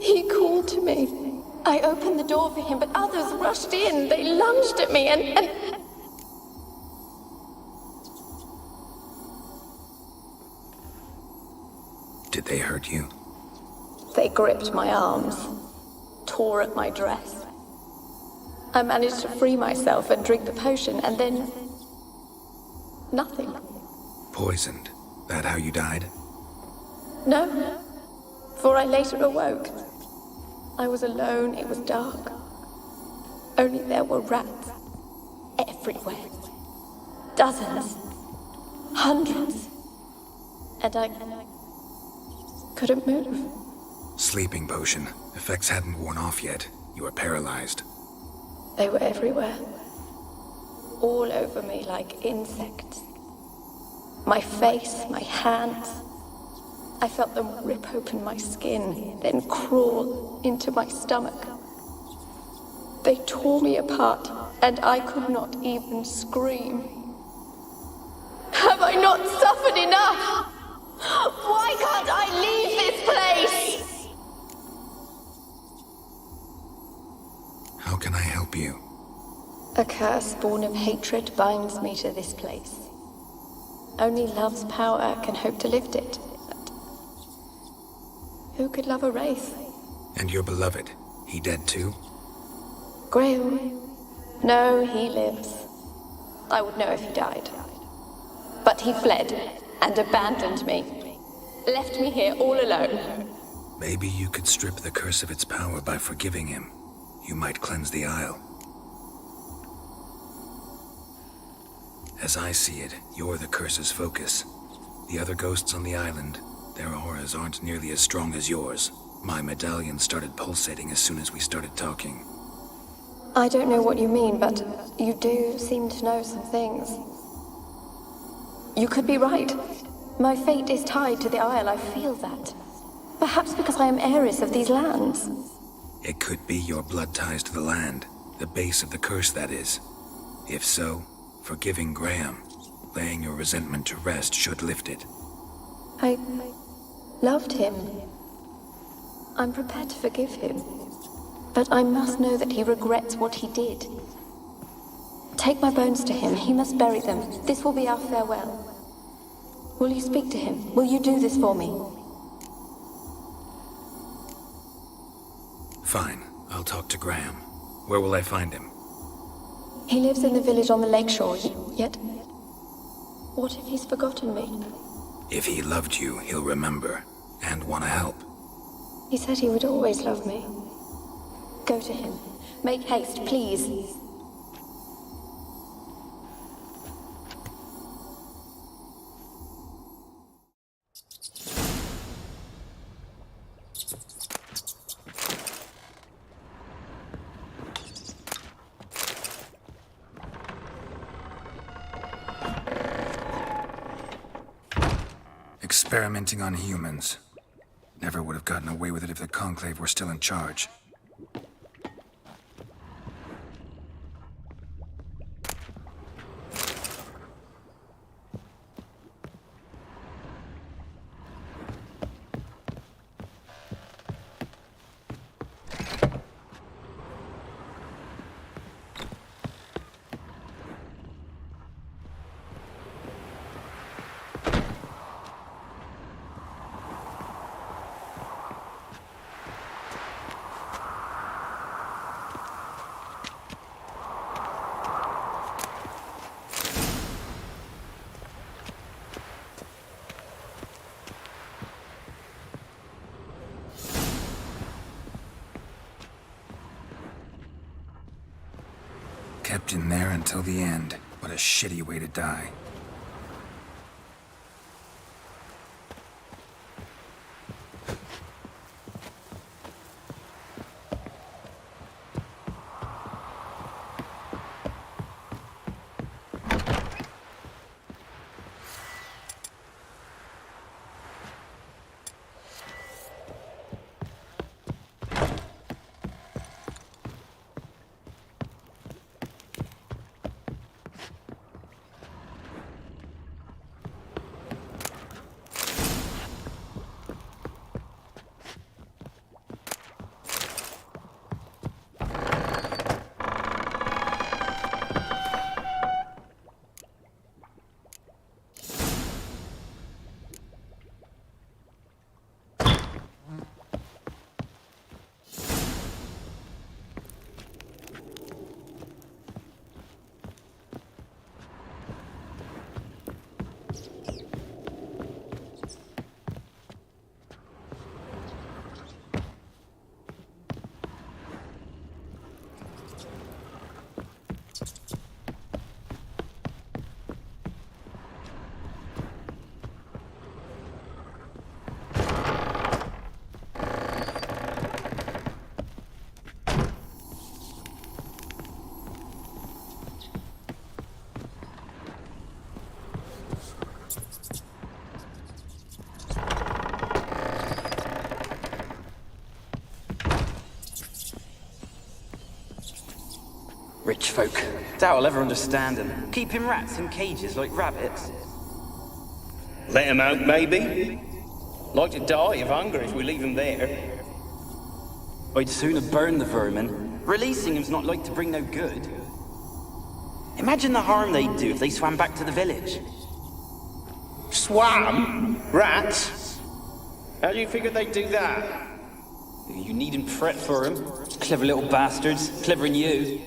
He called to me. I opened the door for him, but others rushed in. They lunged at me and... Did they hurt you? They gripped my arms, tore at my dress. I managed to free myself and drink the potion, and then... nothing. Poisoned. That how you died? No, for I later awoke. I was alone, it was dark. Only there were rats everywhere. Dozens. Hundreds. And I couldn't move. Sleeping potion. Effects hadn't worn off yet. You were paralyzed. They were everywhere. All over me like insects. My face, my hands. I felt them rip open my skin, then crawl into my stomach. They tore me apart, and I could not even scream. Have I not suffered enough? Why can't I leave this place? How can I help you? A curse born of hatred binds me to this place. Only love's power can hope to lift it. But who could love a wraith? And your beloved, he dead too? Graham? No, he lives. I would know if he died. But he fled and abandoned me. Left me here all alone. Maybe you could strip the curse of its power by forgiving him. You might cleanse the Isle. As I see it, you're the curse's focus. The other ghosts on the island, their auras aren't nearly as strong as yours. My medallion started pulsating as soon as we started talking. I don't know what you mean, but you do seem to know some things. You could be right. My fate is tied to the Isle, I feel that. Perhaps because I am heiress of these lands. It could be your blood ties to the land, the base of the curse, that is. If so, forgiving Graham, laying your resentment to rest should lift it. I loved him. I'm prepared to forgive him. But I must know that he regrets what he did. Take my bones to him. He must bury them. This will be our farewell. Will you speak to him? Will you do this for me? Fine. I'll talk to Graham. Where will I find him? He lives in the village on the lakeshore, yet... what if he's forgotten me? If he loved you, he'll remember, and want to help. He said he would always love me. Go to him. Make haste, please. Experimenting on humans. Never would have gotten away with it if the Conclave were still in charge. Kept in there until the end. What a shitty way to die. Rich folk. Doubt I'll ever understand them. Keeping rats in cages like rabbits. Let him out, maybe? Like to die of hunger if we leave them there. I'd sooner burn the vermin. Releasing them's not like to bring no good. Imagine the harm they'd do if they swam back to the village. Swam? Rats? How do you figure they'd do that? You needn't fret for them. Clever little bastards. Clever than you.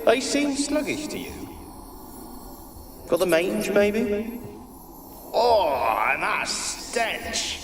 They seem sluggish to you. Got the mange, maybe? Oh, and that stench!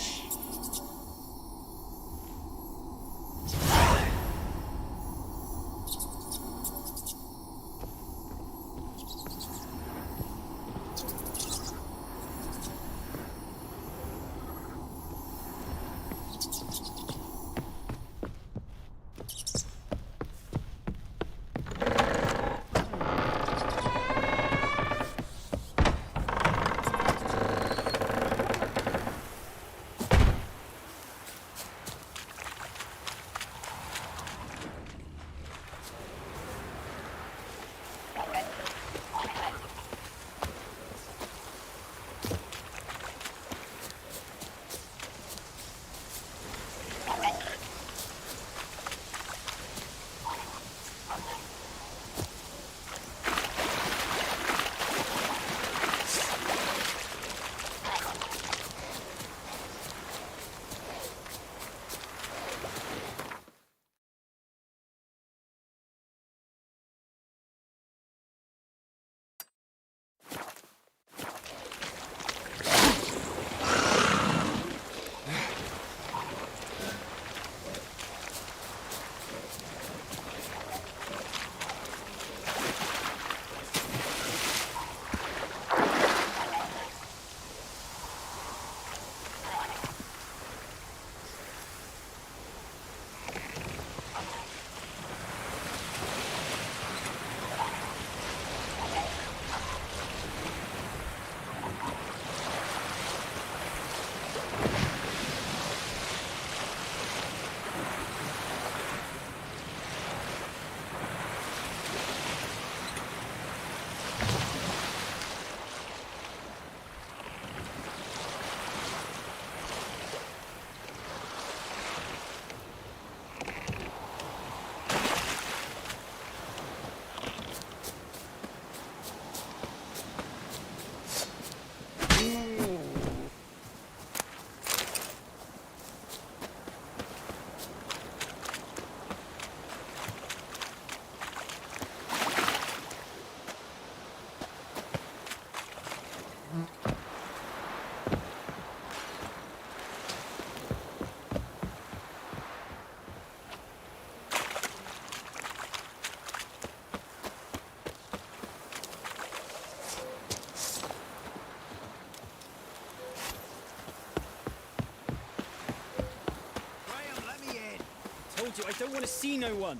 I don't want to see no one.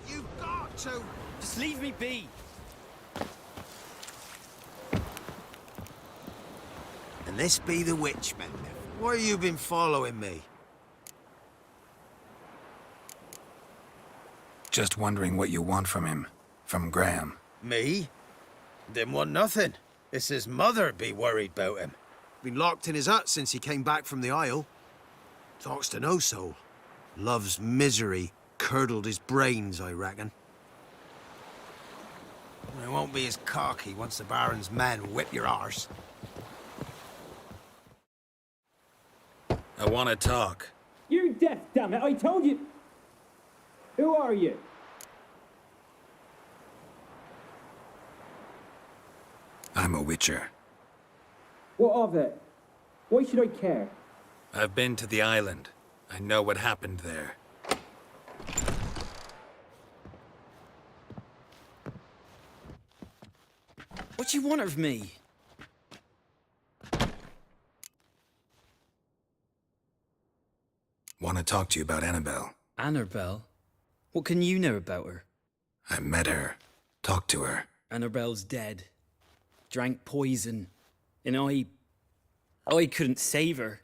You've got to. Just leave me be. And this be the witch, man. Why you been following me? Just wondering what you want from him. From Graham. Me? Didn't want nothing. It's his mother be worried about him. Been locked in his hut since he came back from the Isle. Talks to no soul. Love's misery curdled his brains, I reckon. It won't be as cocky once the Baron's men whip your arse. I want to talk. You deaf, damn it! I told you. Who are you? I'm a witcher. What of it? Why should I care? I've been to the island. I know what happened there. What do you want of me? Want to talk to you about Annabelle. Annabelle? What can you know about her? I met her. Talked to her. Annabelle's dead. Drank poison. And I couldn't save her.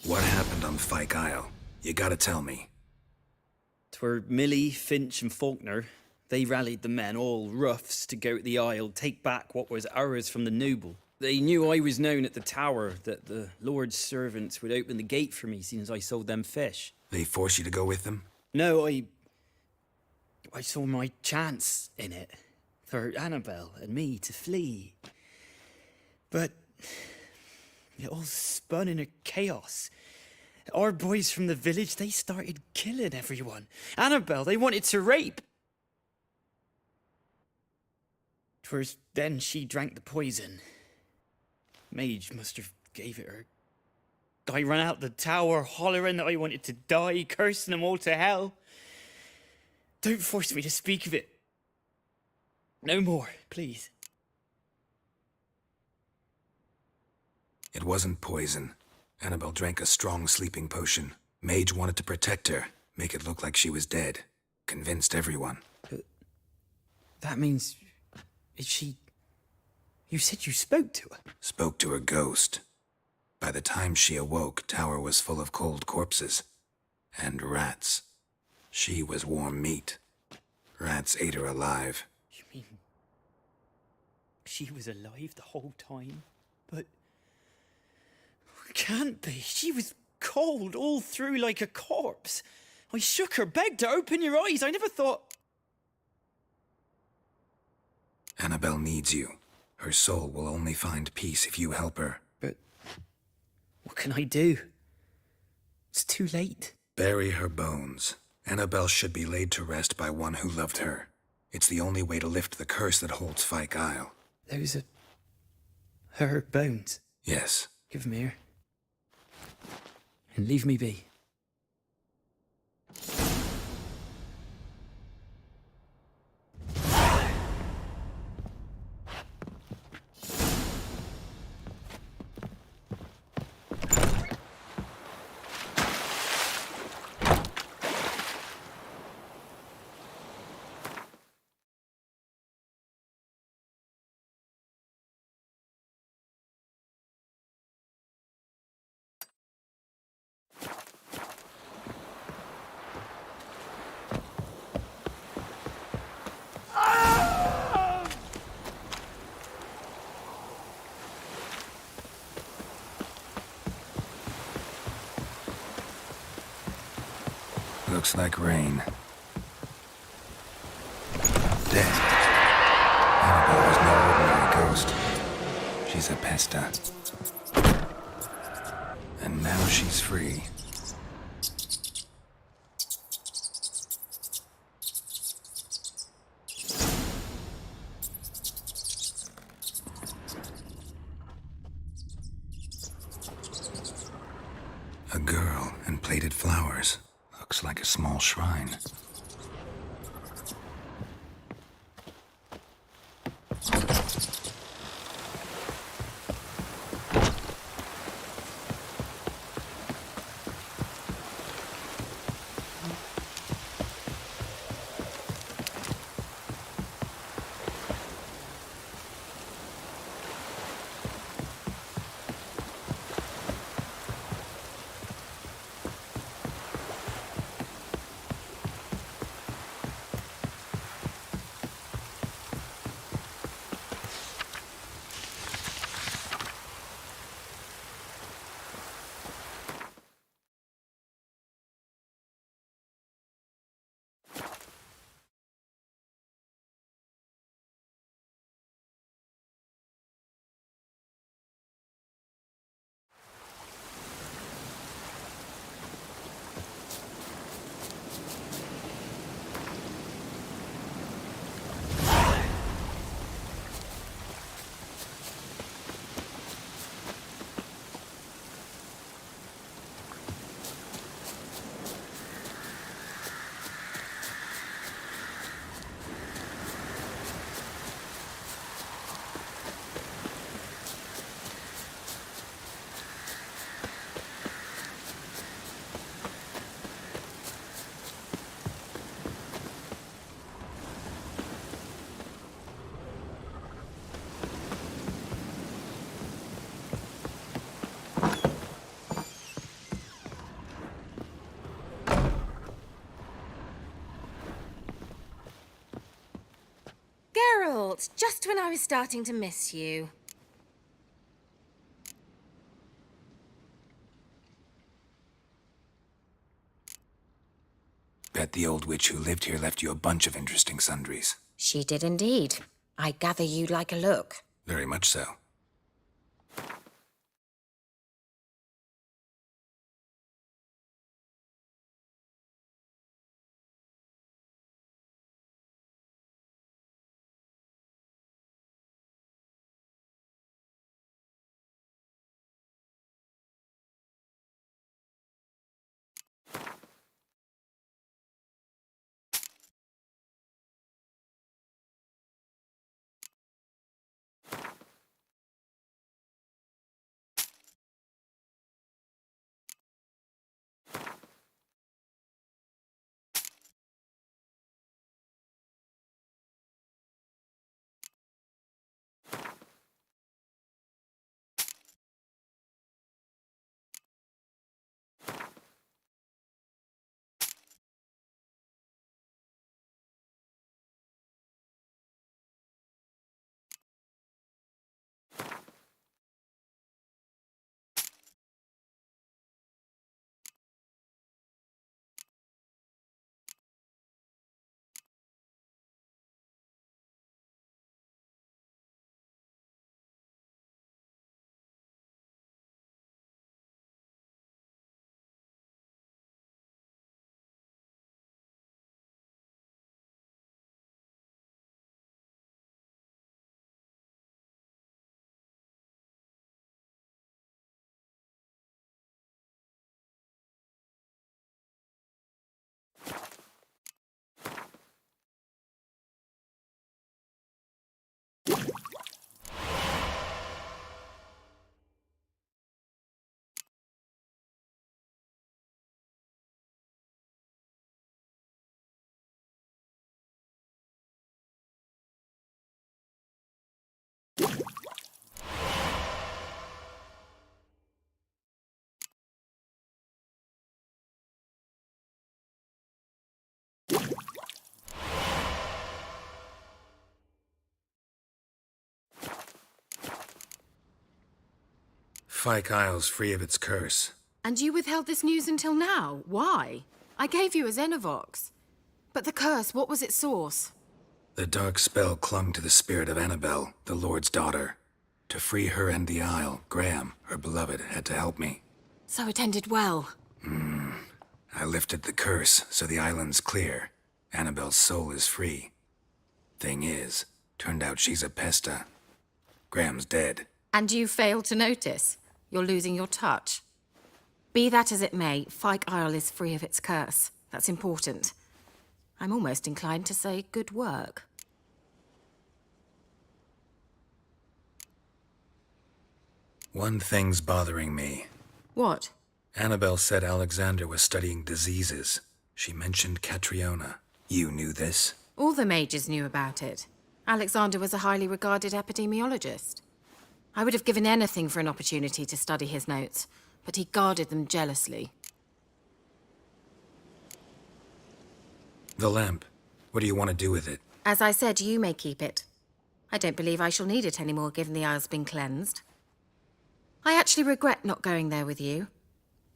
What happened on Fyke Isle? You gotta tell me. 'Twere Millie, Finch, and Faulkner. They rallied the men, all roughs, to go to the Isle, take back what was ours from the noble. They knew I was known at the tower, that the Lord's servants would open the gate for me, seeing as I sold them fish. They force you to go with them? No, I saw my chance in it, for Annabelle and me to flee. But it all spun in a chaos. Our boys from the village, they started killing everyone. Annabelle, they wanted to rape. 'Twas then she drank the poison. Mage must have gave it her. I ran out the tower hollering that I wanted to die, cursing them all to hell. Don't force me to speak of it. No more, please. It wasn't poison. Annabelle drank a strong sleeping potion. Mage wanted to protect her, make it look like she was dead. Convinced everyone. But that means... Is she... You said you spoke to her? Spoke to her ghost. By the time she awoke, Tower was full of cold corpses. And rats. She was warm meat. Rats ate her alive. You mean... She was alive the whole time? But... Can't be. She was cold all through like a corpse. I shook her, begged her, open your eyes. I never thought... Annabelle needs you. Her soul will only find peace if you help her. But... What can I do? It's too late. Bury her bones. Annabelle should be laid to rest by one who loved her. It's the only way to lift the curse that holds Fyke Isle. Those are... her bones? Yes. Give them here. And leave me be. Looks like rain. Dead. Annabelle was no ordinary ghost. She's a pesta. And now she's free. A girl and plated flowers. Looks like a small shrine. just when I was starting to miss you. Bet the old witch who lived here left you a bunch of interesting sundries. She did indeed. I gather you'd like a look. Very much so. Fyke Isle's free of its curse. And you withheld this news until now? Why? I gave you a Xenovox. But the curse, what was its source? The dark spell clung to the spirit of Annabelle, the Lord's daughter. To free her and the Isle, Graham, her beloved, had to help me. So it ended well. I lifted the curse, so the island's clear. Annabelle's soul is free. Thing is, turned out she's a pesta. Graham's dead. And you failed to notice? You're losing your touch. Be that as it may, Fyke Isle is free of its curse. That's important. I'm almost inclined to say good work. One thing's bothering me. What? Annabelle said Alexander was studying diseases. She mentioned Catriona. You knew this? All the mages knew about it. Alexander was a highly regarded epidemiologist. I would have given anything for an opportunity to study his notes, but he guarded them jealously. The lamp. What do you want to do with it? As I said, you may keep it. I don't believe I shall need it anymore, given the Isle's been cleansed. I actually regret not going there with you.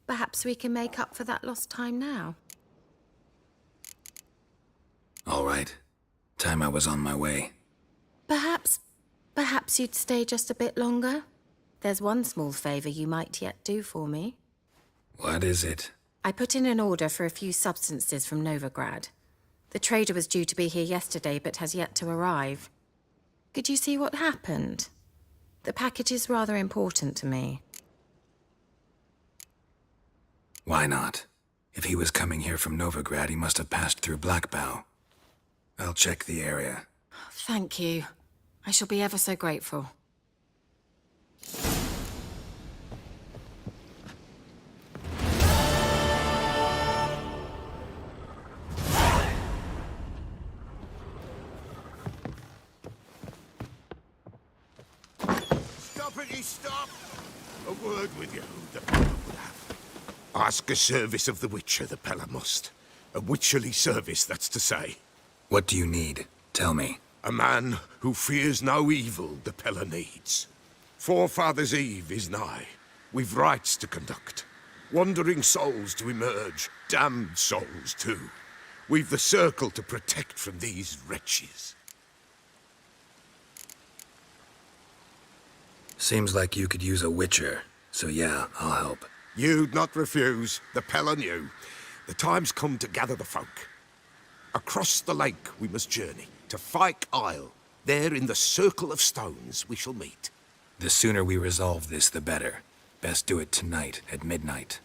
Perhaps we can make up for that lost time now. All right. Time I was on my way. Perhaps you'd stay just a bit longer? There's one small favor you might yet do for me. What is it? I put in an order for a few substances from Novigrad. The trader was due to be here yesterday, but has yet to arrive. Could you see what happened? The package is rather important to me. Why not? If he was coming here from Novigrad, he must have passed through Blackbow. I'll check the area. Thank you. I shall be ever so grateful. Stoppity stop! A word with you, the Pella would have. Ask a service of the Witcher, the Pella must. A witcherly service, that's to say. What do you need? Tell me. A man who fears no evil the Pella needs. Forefathers' Eve is nigh. We've rites to conduct. Wandering souls to emerge, damned souls too. We've the circle to protect from these wretches. Seems like you could use a witcher, so yeah, I'll help. You'd not refuse. The Pella knew. The time's come to gather the folk. Across the lake we must journey, to Fyke Isle. There in the circle of stones we shall meet. The sooner we resolve this, the better. Best do it tonight, at midnight.